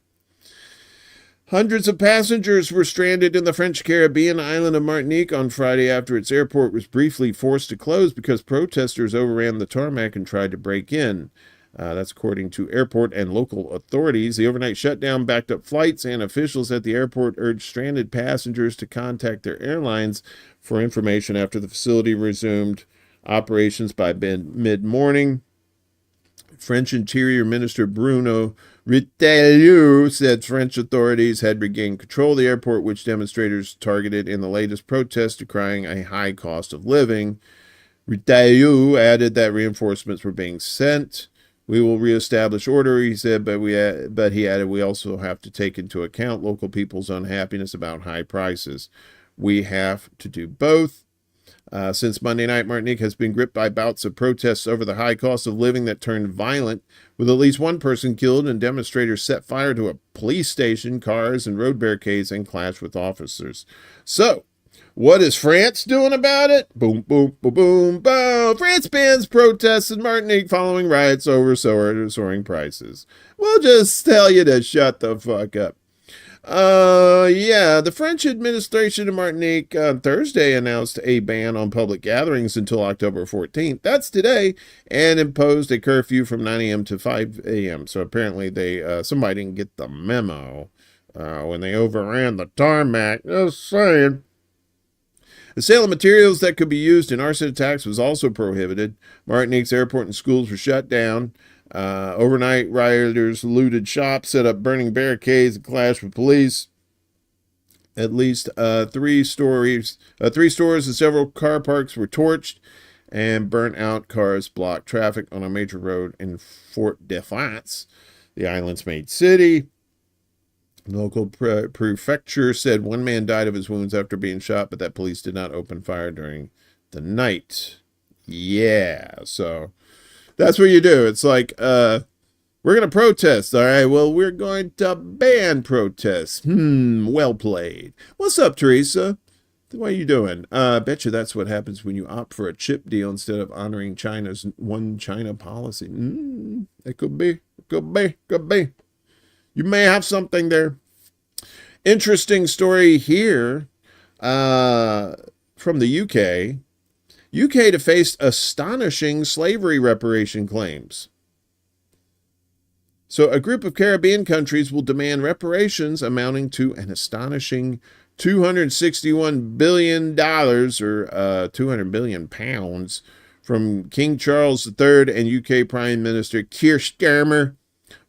Hundreds of passengers were stranded in the French Caribbean island of Martinique on Friday after its airport was briefly forced to close because protesters overran the tarmac and tried to break in. That's according to airport and local authorities. The overnight shutdown backed up flights, and officials at the airport urged stranded passengers to contact their airlines for information after the facility resumed operations by mid-morning. French Interior Minister Bruno Retailleau said French authorities had regained control of the airport, which demonstrators targeted in the latest protest, decrying a high cost of living. Retailleau added that reinforcements were being sent. We will reestablish order, he said, but he added we also have to take into account local people's unhappiness about high prices. We have to do both. Since Monday night, Martinique has been gripped by bouts of protests over the high cost of living that turned violent, with at least one person killed and demonstrators set fire to a police station, cars, and road barricades and clashed with officers. So, What is France doing about it? Boom, boom, boom, boom, boom. France bans protests in Martinique following riots over soaring prices. We'll just tell you to shut the fuck up. Yeah, the French administration in Martinique on Thursday announced a ban on public gatherings until October 14th. That's today, and imposed a curfew from 9 a.m. to 5 a.m. So apparently somebody didn't get the memo when they overran the tarmac. Just saying. The sale of materials that could be used in arson attacks was also prohibited. Martinique's airport and schools were shut down. Overnight, rioters looted shops, set up burning barricades, and clashed with police. At least three stores and several car parks were torched, and burnt-out cars blocked traffic on a major road in Fort-de-France, the island's main city. Local prefecture said one man died of his wounds after being shot, but that police did not open fire during the night. Yeah, so that's what you do. It's like, we're going to protest. All right, well, we're going to ban protests. Well played. What's up, Teresa? What are you doing? Bet you that's what happens when you opt for a chip deal instead of honoring China's one China policy. It could be. Could be. You may have something there. Interesting story here from the UK. UK to face astonishing slavery reparation claims. So a group of Caribbean countries will demand reparations amounting to an astonishing $261 billion or 200 billion pounds from King Charles III and UK Prime Minister Keir Starmer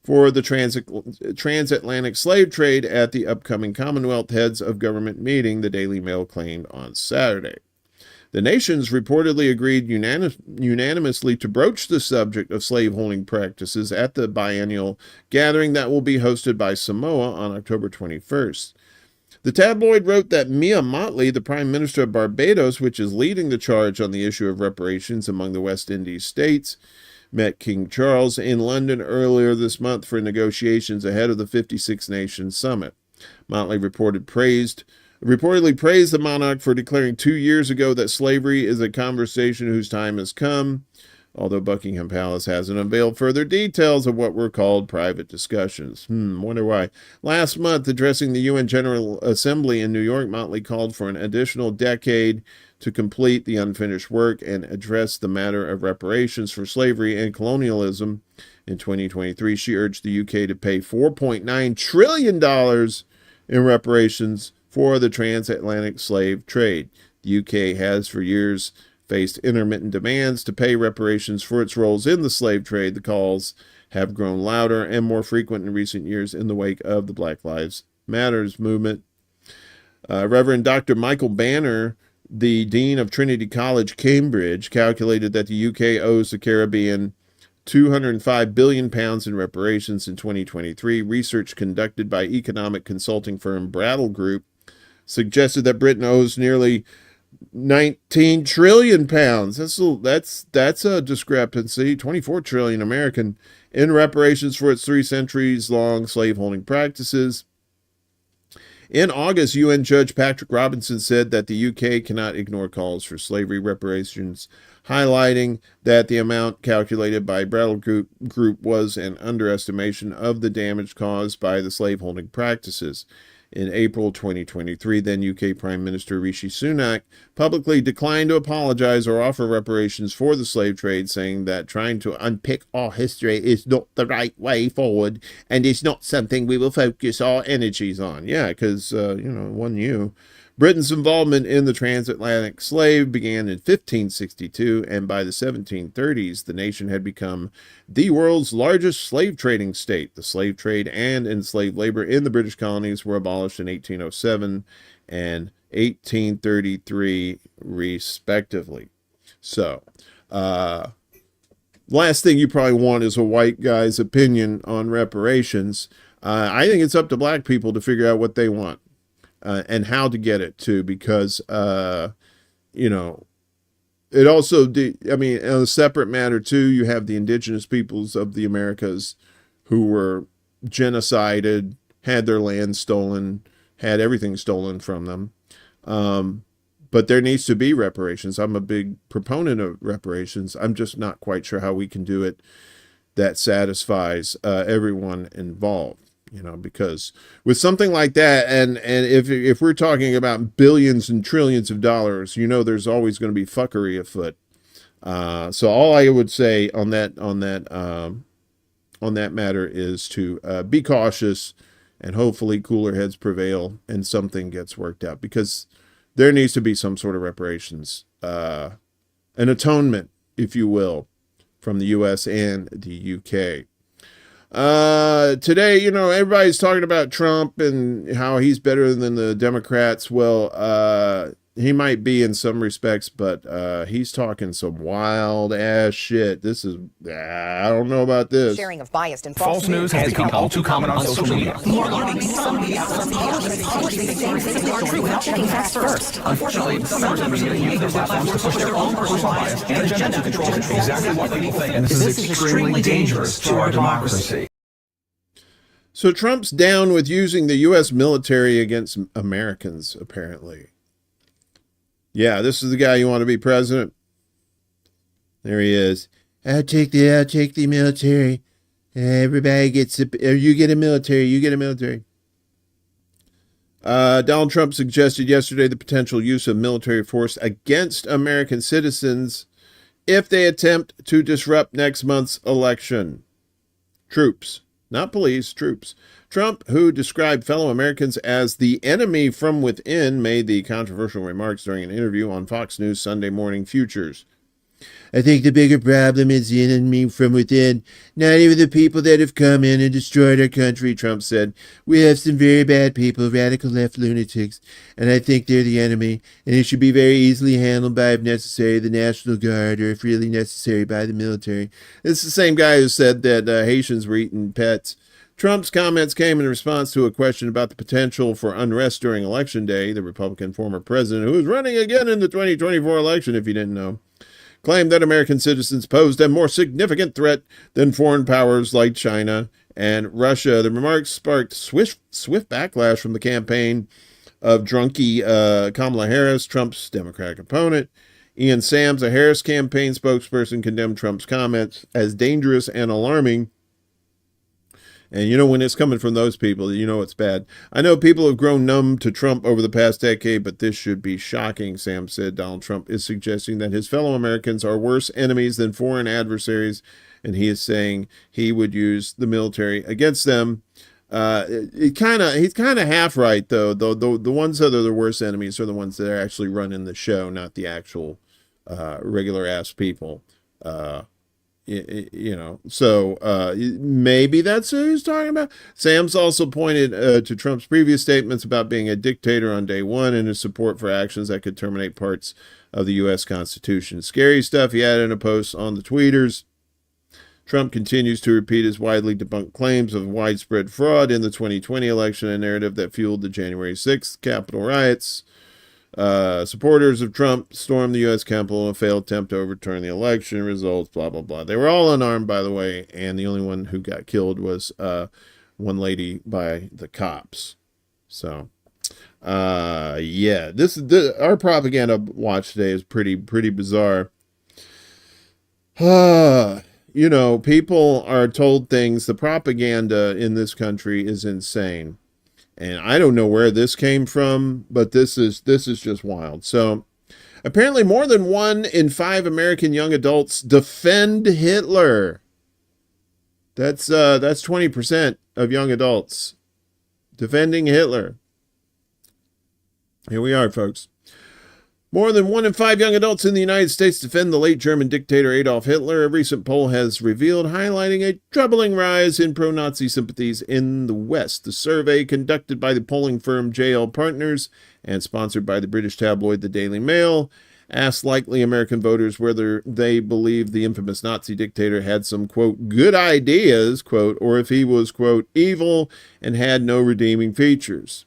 for the transatlantic slave trade at the upcoming Commonwealth Heads of Government meeting, the Daily Mail claimed on Saturday. The nations reportedly agreed unanimously to broach the subject of slaveholding practices at the biennial gathering that will be hosted by Samoa on October 21st. The tabloid wrote that Mia Mottley, the Prime Minister of Barbados, which is leading the charge on the issue of reparations among the West Indies states, met King Charles in London earlier this month for negotiations ahead of the 56 Nations Summit. Motley reportedly praised the monarch for declaring 2 years ago that slavery is a conversation whose time has come, although Buckingham Palace hasn't unveiled further details of what were called private discussions. Wonder why. Last month, addressing the UN General Assembly in New York, Motley called for an additional decade to complete the unfinished work and address the matter of reparations for slavery and colonialism. In 2023, she urged the UK to pay $4.9 trillion in reparations for the transatlantic slave trade. The UK has for years faced intermittent demands to pay reparations for its roles in the slave trade. The calls have grown louder and more frequent in recent years in the wake of the Black Lives Matters movement. Reverend Dr. Michael Banner, the Dean of Trinity College, Cambridge, calculated that the UK owes the Caribbean £205 billion in reparations in 2023. Research conducted by economic consulting firm Brattle Group suggested that Britain owes nearly 19 trillion pounds. That's a discrepancy. 24 trillion American in reparations for its 3 centuries-long slaveholding practices. In August, UN Judge Patrick Robinson said that the UK cannot ignore calls for slavery reparations, highlighting that the amount calculated by Brattle Group was an underestimation of the damage caused by the slaveholding practices. In April 2023, then UK Prime Minister Rishi Sunak publicly declined to apologize or offer reparations for the slave trade, saying that trying to unpick our history is not the right way forward and is not something we will focus our energies on. Yeah, because, one you. Britain's involvement in the transatlantic slave began in 1562, and by the 1730s, the nation had become the world's largest slave trading state. The slave trade and enslaved labor in the British colonies were abolished in 1807 and 1833, respectively. So, last thing you probably want is a white guy's opinion on reparations. I think it's up to black people to figure out what they want. And how to get it too, because, it also, on a separate matter too, you have the indigenous peoples of the Americas who were genocided, had their land stolen, had everything stolen from them. But there needs to be reparations. I'm a big proponent of reparations. I'm just not quite sure how we can do it that satisfies everyone involved. Because with something like that, and if we're talking about billions and trillions of dollars, there's always going to be fuckery afoot. So all I would say on that matter is to be cautious, and hopefully cooler heads prevail and something gets worked out, because there needs to be some sort of reparations, an atonement, if you will, from the U.S. and the U.K. Today, everybody's talking about Trump and how he's better than the Democrats. Well, he might be in some respects, but he's talking some wild ass shit. This is, I don't know about this. Sharing of biased and False news has become all too common on social media. More alarming, some media outlets publish things they are true without checking facts first. Unfortunately, some members of the media use their platforms to push their own personal bias and agenda to control exactly what people think. And this is extremely dangerous to our democracy. So Trump's down with using the U.S. military against Americans, apparently. Yeah, this is the guy you want to be president. There he is. I'll take the military. Everybody gets you get a military. Donald Trump suggested yesterday the potential use of military force against American citizens if they attempt to disrupt next month's election. Troops, not police, troops. Trump, who described fellow Americans as the enemy from within, made the controversial remarks during an interview on Fox News Sunday Morning Futures. I think the bigger problem is the enemy from within, not even the people that have come in and destroyed our country, Trump said. We have some very bad people, radical left lunatics, and I think they're the enemy, and it should be very easily handled by, if necessary, the National Guard, or if really necessary, by the military. It's the same guy who said that Haitians were eating pets. Trump's comments came in response to a question about the potential for unrest during Election Day. The Republican former president, who is running again in the 2024 election, if you didn't know, claimed that American citizens posed a more significant threat than foreign powers like China and Russia. The remarks sparked swift backlash from the campaign of drunky Kamala Harris, Trump's Democratic opponent. Ian Sams, a Harris campaign spokesperson, condemned Trump's comments as dangerous and alarming. And when it's coming from those people, it's bad. I know people have grown numb to Trump over the past decade, but this should be shocking, Sam said. Donald Trump is suggesting that his fellow Americans are worse enemies than foreign adversaries, and he is saying he would use the military against them. He's kind of half right, though. The ones that are the worst enemies are the ones that are actually running the show, not the actual regular ass people. So maybe that's who he's talking about. Sams also pointed to Trump's previous statements about being a dictator on day one and his support for actions that could terminate parts of the U.S. Constitution. Scary stuff he added in a post on the tweeters. Trump continues to repeat his widely debunked claims of widespread fraud in the 2020 election, a narrative that fueled the January 6th Capitol riots. Supporters of Trump stormed the U.S. Capitol in a failed attempt to overturn the election results, blah, blah, blah. They were all unarmed, by the way, and the only one who got killed was one lady by the cops. So, this is our propaganda watch today is pretty bizarre. People are told things. The propaganda in this country is insane. And I don't know where this came from, but this is just wild. So apparently more than 1 in 5 American young adults defend Hitler. That's 20% of young adults defending Hitler. Here we are, folks. More than 1 in 5 young adults in the United States defend the late German dictator Adolf Hitler, a recent poll has revealed, highlighting a troubling rise in pro-Nazi sympathies in the West. The survey, conducted by the polling firm JL Partners and sponsored by the British tabloid The Daily Mail, asked likely American voters whether they believed the infamous Nazi dictator had some, quote, good ideas, quote, or if he was, quote, evil and had no redeeming features.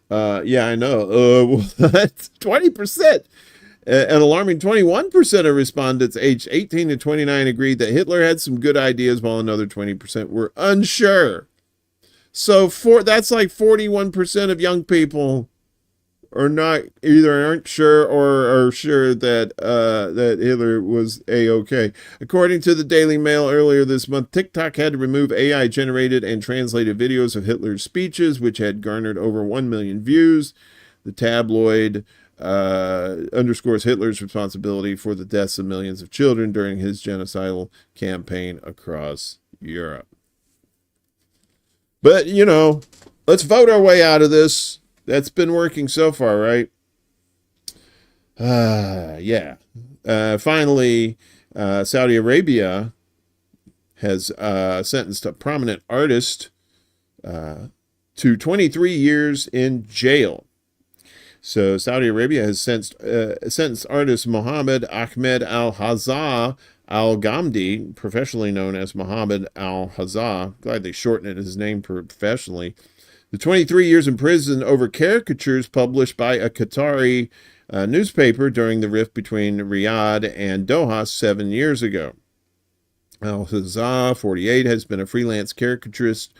Yeah, I know. That's 20%. An alarming 21% of respondents aged 18 to 29 agreed that Hitler had some good ideas, while another 20% were unsure. So that's like 41% of young people aren't sure or are sure that that Hitler was A-OK. According to the Daily Mail earlier this month, TikTok had to remove AI-generated and translated videos of Hitler's speeches, which had garnered over 1 million views. The tabloid underscores Hitler's responsibility for the deaths of millions of children during his genocidal campaign across Europe. But, you know, let's vote our way out of this. That's been working so far, right? Yeah. Finally, Saudi Arabia has sentenced a prominent artist to 23 years in jail. So Saudi Arabia has sentenced artist Mohammed Ahmed Al-Hazza Al-Ghamdi, professionally known as Mohammed Al-Hazza. Glad they shortened his name professionally. The 23 years in prison over caricatures published by a Qatari newspaper during the rift between Riyadh and Doha 7 years ago. Al-Hazza, 48, has been a freelance caricaturist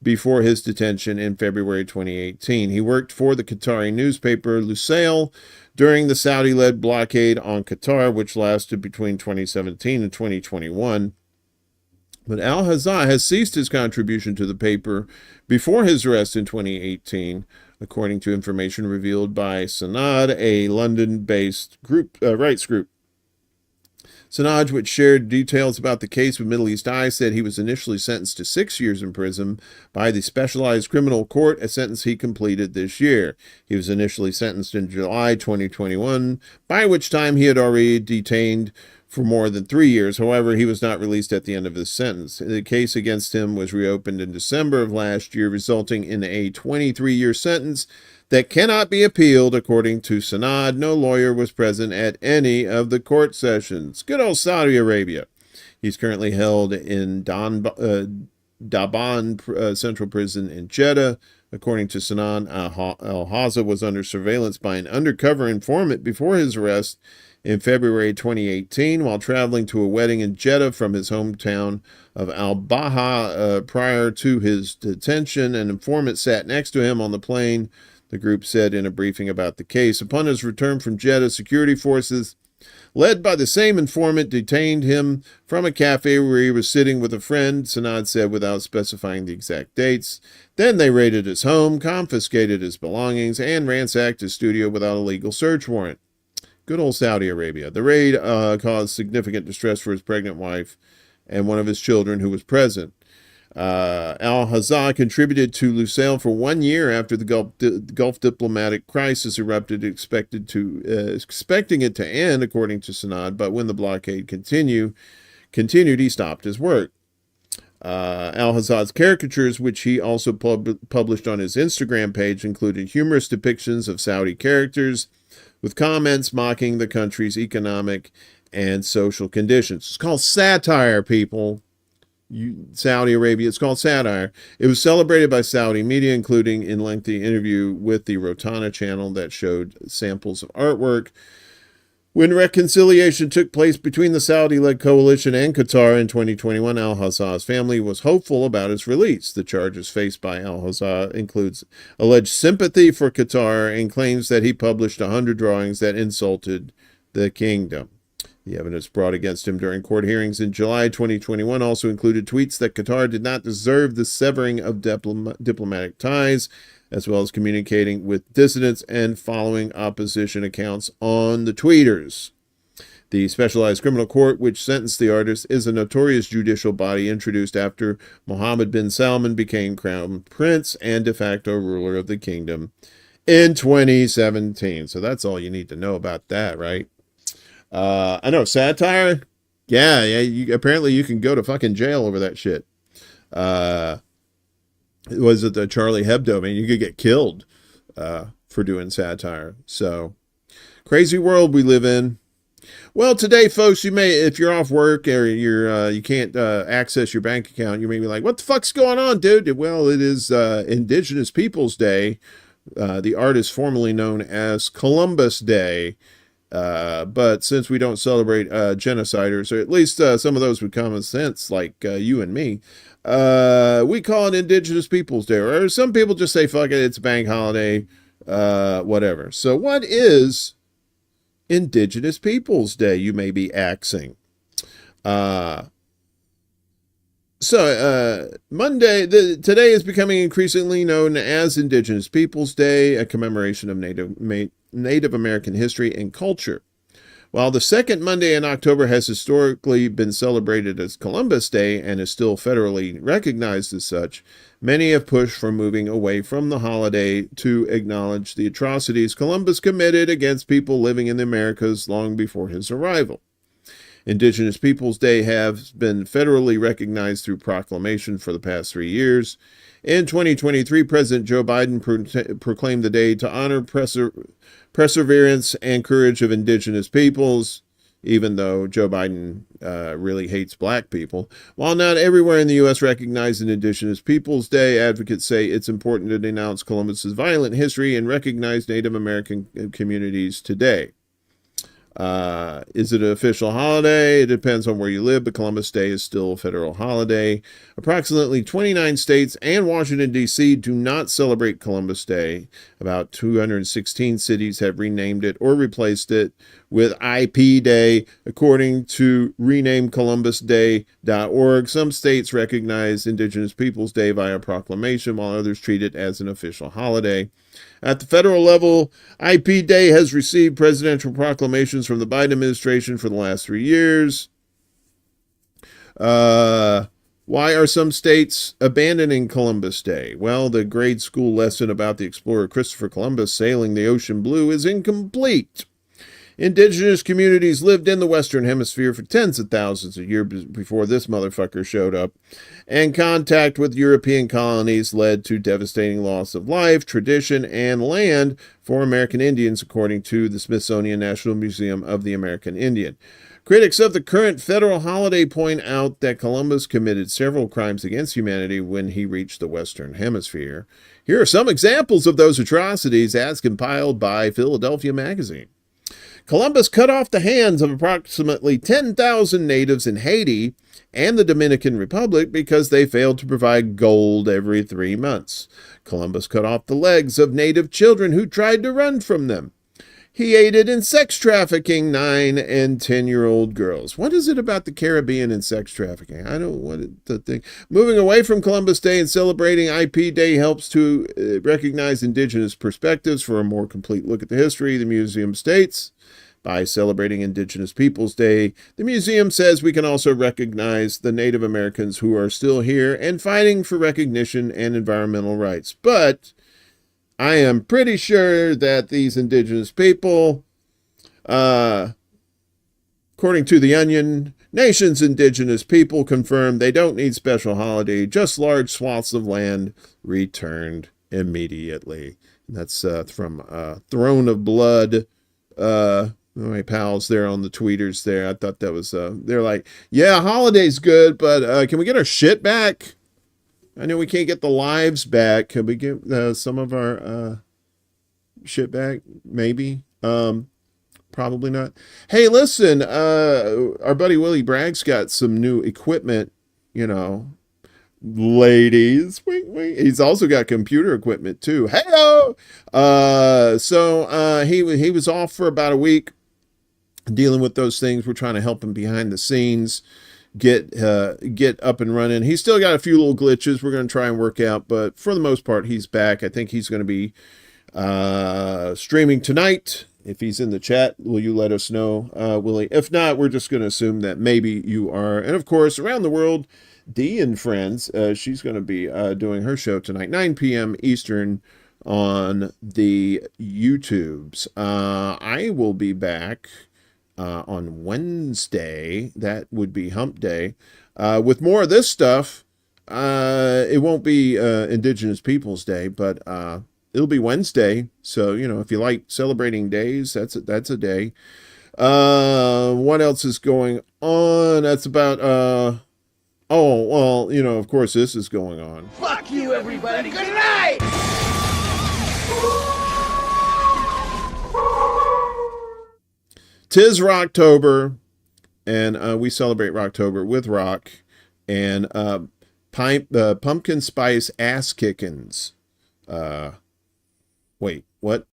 before his detention in February 2018. He worked for the Qatari newspaper Lusail during the Saudi-led blockade on Qatar, which lasted between 2017 and 2021. But Al-Hazza has ceased his contribution to the paper before his arrest in 2018, according to information revealed by Sanad, a London-based rights group. Sanaj, which shared details about the case with Middle East Eye, said he was initially sentenced to 6 years in prison by the Specialized Criminal Court, a sentence he completed this year. He was initially sentenced in July 2021, by which time he had already detained for more than 3 years. However, he was not released at the end of his sentence. The case against him was reopened in December of last year, resulting in a 23-year sentence that cannot be appealed, according to Sanad. No lawyer was present at any of the court sessions. Good old Saudi Arabia. He's currently held in Daban Central Prison in Jeddah. According to Sanad, Al-Hazza was under surveillance by an undercover informant before his arrest in February 2018 while traveling to a wedding in Jeddah from his hometown of Al-Baha. Prior to his detention, an informant sat next to him on the plane, the group said in a briefing about the case. Upon his return from Jeddah, security forces, led by the same informant, detained him from a cafe where he was sitting with a friend, Sanad said, without specifying the exact dates. Then they raided his home, confiscated his belongings, and ransacked his studio without a legal search warrant. Good old Saudi Arabia. The raid caused significant distress for his pregnant wife and one of his children who was present. Al-Hazza contributed to Lusail for 1 year after the Gulf diplomatic crisis erupted, expecting it to end, according to Sanad, but when the blockade continued, he stopped his work. Al-Hazza's caricatures, which he also published on his Instagram page, included humorous depictions of Saudi characters with comments mocking the country's economic and social conditions. It's called satire, people. Saudi Arabia, it's called satire. It was celebrated by Saudi media, including in lengthy interview with the Rotana channel that showed samples of artwork. When reconciliation took place between the Saudi-led coalition and Qatar in 2021, Al-Hazza's family was hopeful about his release. The charges faced by Al-Hazza includes alleged sympathy for Qatar and claims that he published 100 drawings that insulted the kingdom. The evidence brought against him during court hearings in July 2021 also included tweets that Qatar did not deserve the severing of diplomatic ties, as well as communicating with dissidents and following opposition accounts on the tweeters. The Specialized Criminal Court, which sentenced the artist, is a notorious judicial body introduced after Mohammed bin Salman became crown prince and de facto ruler of the kingdom in 2017. So that's all you need to know about that, right? I know, satire. Yeah. Apparently you can go to fucking jail over that shit. Was it the Charlie Hebdo? I mean, you could get killed for doing satire. So, crazy world we live in. Well, today, folks, you may, if you're off work or you can't access your bank account, you may be like, "What the fuck's going on, dude?" Well, it is Indigenous Peoples Day, the artist formerly known as Columbus Day. But since we don't celebrate genociders, or at least some of those with common sense, like you and me, we call it Indigenous Peoples Day. Or some people just say, fuck it, it's a bank holiday. whatever. So what is Indigenous Peoples Day, you may be asking? Monday, today is becoming increasingly known as Indigenous Peoples Day, a commemoration of Native American history and culture. While the second Monday in October has historically been celebrated as Columbus Day and is still federally recognized as such, many have pushed for moving away from the holiday to acknowledge the atrocities Columbus committed against people living in the Americas long before his arrival. Indigenous Peoples Day has been federally recognized through proclamation for the past 3 years. In 2023, President Joe Biden proclaimed the day to honor perseverance and courage of indigenous peoples, even though Joe Biden really hates black people. While not everywhere in the U.S. recognizes an Indigenous Peoples Day, advocates say it's important to denounce Columbus's violent history and recognize Native American communities today. Is it an official holiday? It depends on where you live, but Columbus Day is still a federal holiday. Approximately 29 states and Washington, D.C. do not celebrate Columbus Day. About 216 cities have renamed it or replaced it with IP Day, according to renamecolumbusday.org. Some states recognize Indigenous Peoples Day via proclamation, while others treat it as an official holiday. At the federal level, IP Day has received presidential proclamations from the Biden administration for the last 3 years. Why are some states abandoning Columbus Day? Well, the grade school lesson about the explorer Christopher Columbus sailing the ocean blue is incomplete. Indigenous communities lived in the Western Hemisphere for tens of thousands of years before this motherfucker showed up, and contact with European colonies led to devastating loss of life, tradition, and land for American Indians, according to the Smithsonian National Museum of the American Indian. Critics of the current federal holiday point out that Columbus committed several crimes against humanity when he reached the Western Hemisphere. Here are some examples of those atrocities as compiled by Philadelphia Magazine. Columbus cut off the hands of approximately 10,000 natives in Haiti and the Dominican Republic because they failed to provide gold every 3 months. Columbus cut off the legs of native children who tried to run from them. He aided in sex trafficking 9 and 10-year-old girls. What is it about the Caribbean and sex trafficking? I don't want to think. Moving away from Columbus Day and celebrating IP Day helps to recognize indigenous perspectives. For a more complete look at the history, the museum states, by celebrating Indigenous Peoples Day, the museum says we can also recognize the Native Americans who are still here and fighting for recognition and environmental rights. But I am pretty sure that these indigenous people, according to The Onion, nation's indigenous people confirm they don't need special holiday, just large swaths of land returned immediately. And that's from Throne of Blood. My pals there on the tweeters there. I thought that was, they're like, yeah, holiday's good, but can we get our shit back? I know we can't get the lives back. Can we get some of our shit back? Maybe. Probably not. Hey, listen, our buddy Willie Bragg's got some new equipment, you know. Ladies, wink, wink. He's also got computer equipment too. Hey-o! So he was off for about a week dealing with those things. We're trying to help him behind the scenes get up and running. He's still got a few little glitches we're going to try and work out, but for the most part, he's back. I think he's going to be streaming tonight. If he's in the chat, will you let us know, Willie? If not, we're just going to assume that maybe you are. And of course, around the world, Dee and Friends, she's going to be doing her show tonight, 9 p.m. Eastern on the YouTubes. I will be back on Wednesday. That would be Hump Day. With more of this stuff. It won't be Indigenous Peoples Day, but it'll be Wednesday. So, you know, if you like celebrating days, that's a day. What else is going on? That's about, oh, well, you know, of course this is going on. Fuck you, everybody. Good night! Tis Rocktober, and we celebrate Rocktober with rock and pumpkin spice ass kickins. Wait, What?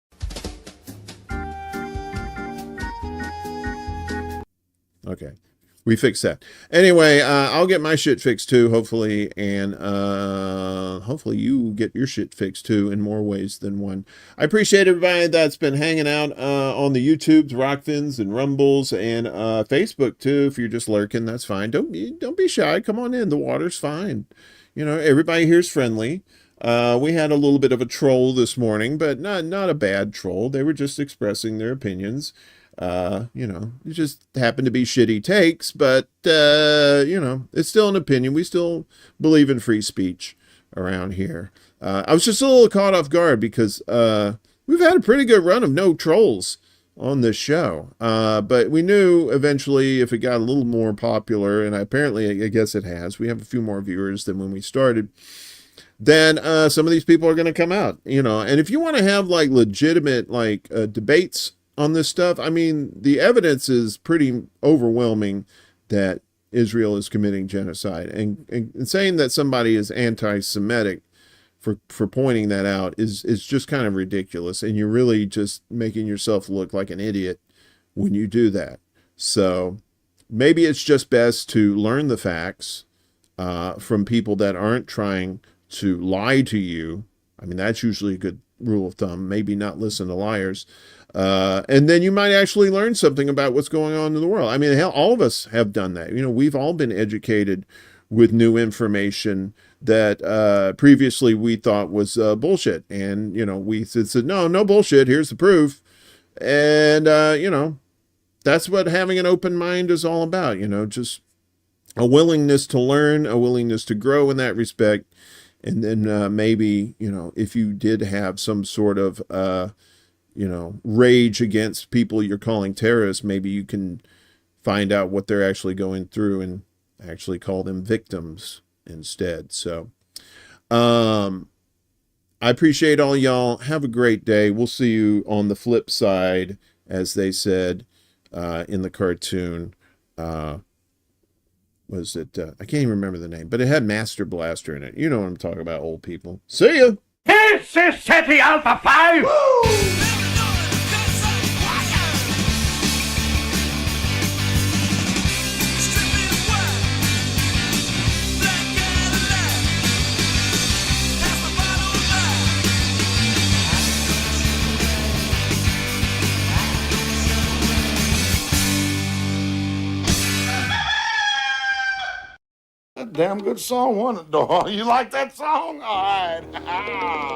Okay. We fixed that. Anyway, I'll get my shit fixed too, hopefully, and hopefully you get your shit fixed too in more ways than one. I appreciate everybody that's been hanging out on the YouTubes, Rockfins, and Rumbles, and Facebook too. If you're just lurking, that's fine. Don't be shy. Come on in. The water's fine. You know, everybody here's friendly. We had a little bit of a troll this morning, but not a bad troll. They were just expressing their opinions. You know, it just happened to be shitty takes, but, you know, it's still an opinion. We still believe in free speech around here. I was just a little caught off guard because, we've had a pretty good run of no trolls on this show. But we knew eventually if it got a little more popular, and apparently I guess it has, we have a few more viewers than when we started, then some of these people are going to come out, you know. And if you want to have like legitimate like debates on this stuff, I mean, the evidence is pretty overwhelming that Israel is committing genocide, and saying that somebody is anti-Semitic for pointing that out is just kind of ridiculous, and you're really just making yourself look like an idiot when you do that. So maybe it's just best to learn the facts from people that aren't trying to lie to you. I mean, that's usually a good rule of thumb. Maybe not listen to liars. And then you might actually learn something about what's going on in the world. I mean, hell, all of us have done that. You know, we've all been educated with new information that previously we thought was bullshit. And, you know, we said, no bullshit. Here's the proof. And, you know, that's what having an open mind is all about. You know, just a willingness to learn, a willingness to grow in that respect. And then maybe, you know, if you did have some sort of, you know, rage against people you're calling terrorists, maybe you can find out what they're actually going through and actually call them victims instead. So, I appreciate all y'all. Have a great day. We'll see you on the flip side, as they said, in the cartoon. Was it, I can't even remember the name, but it had Master Blaster in it. You know what I'm talking about, old people. See ya! This is SETI Alpha 5! Damn good song, wasn't it, dog? You like that song? All right.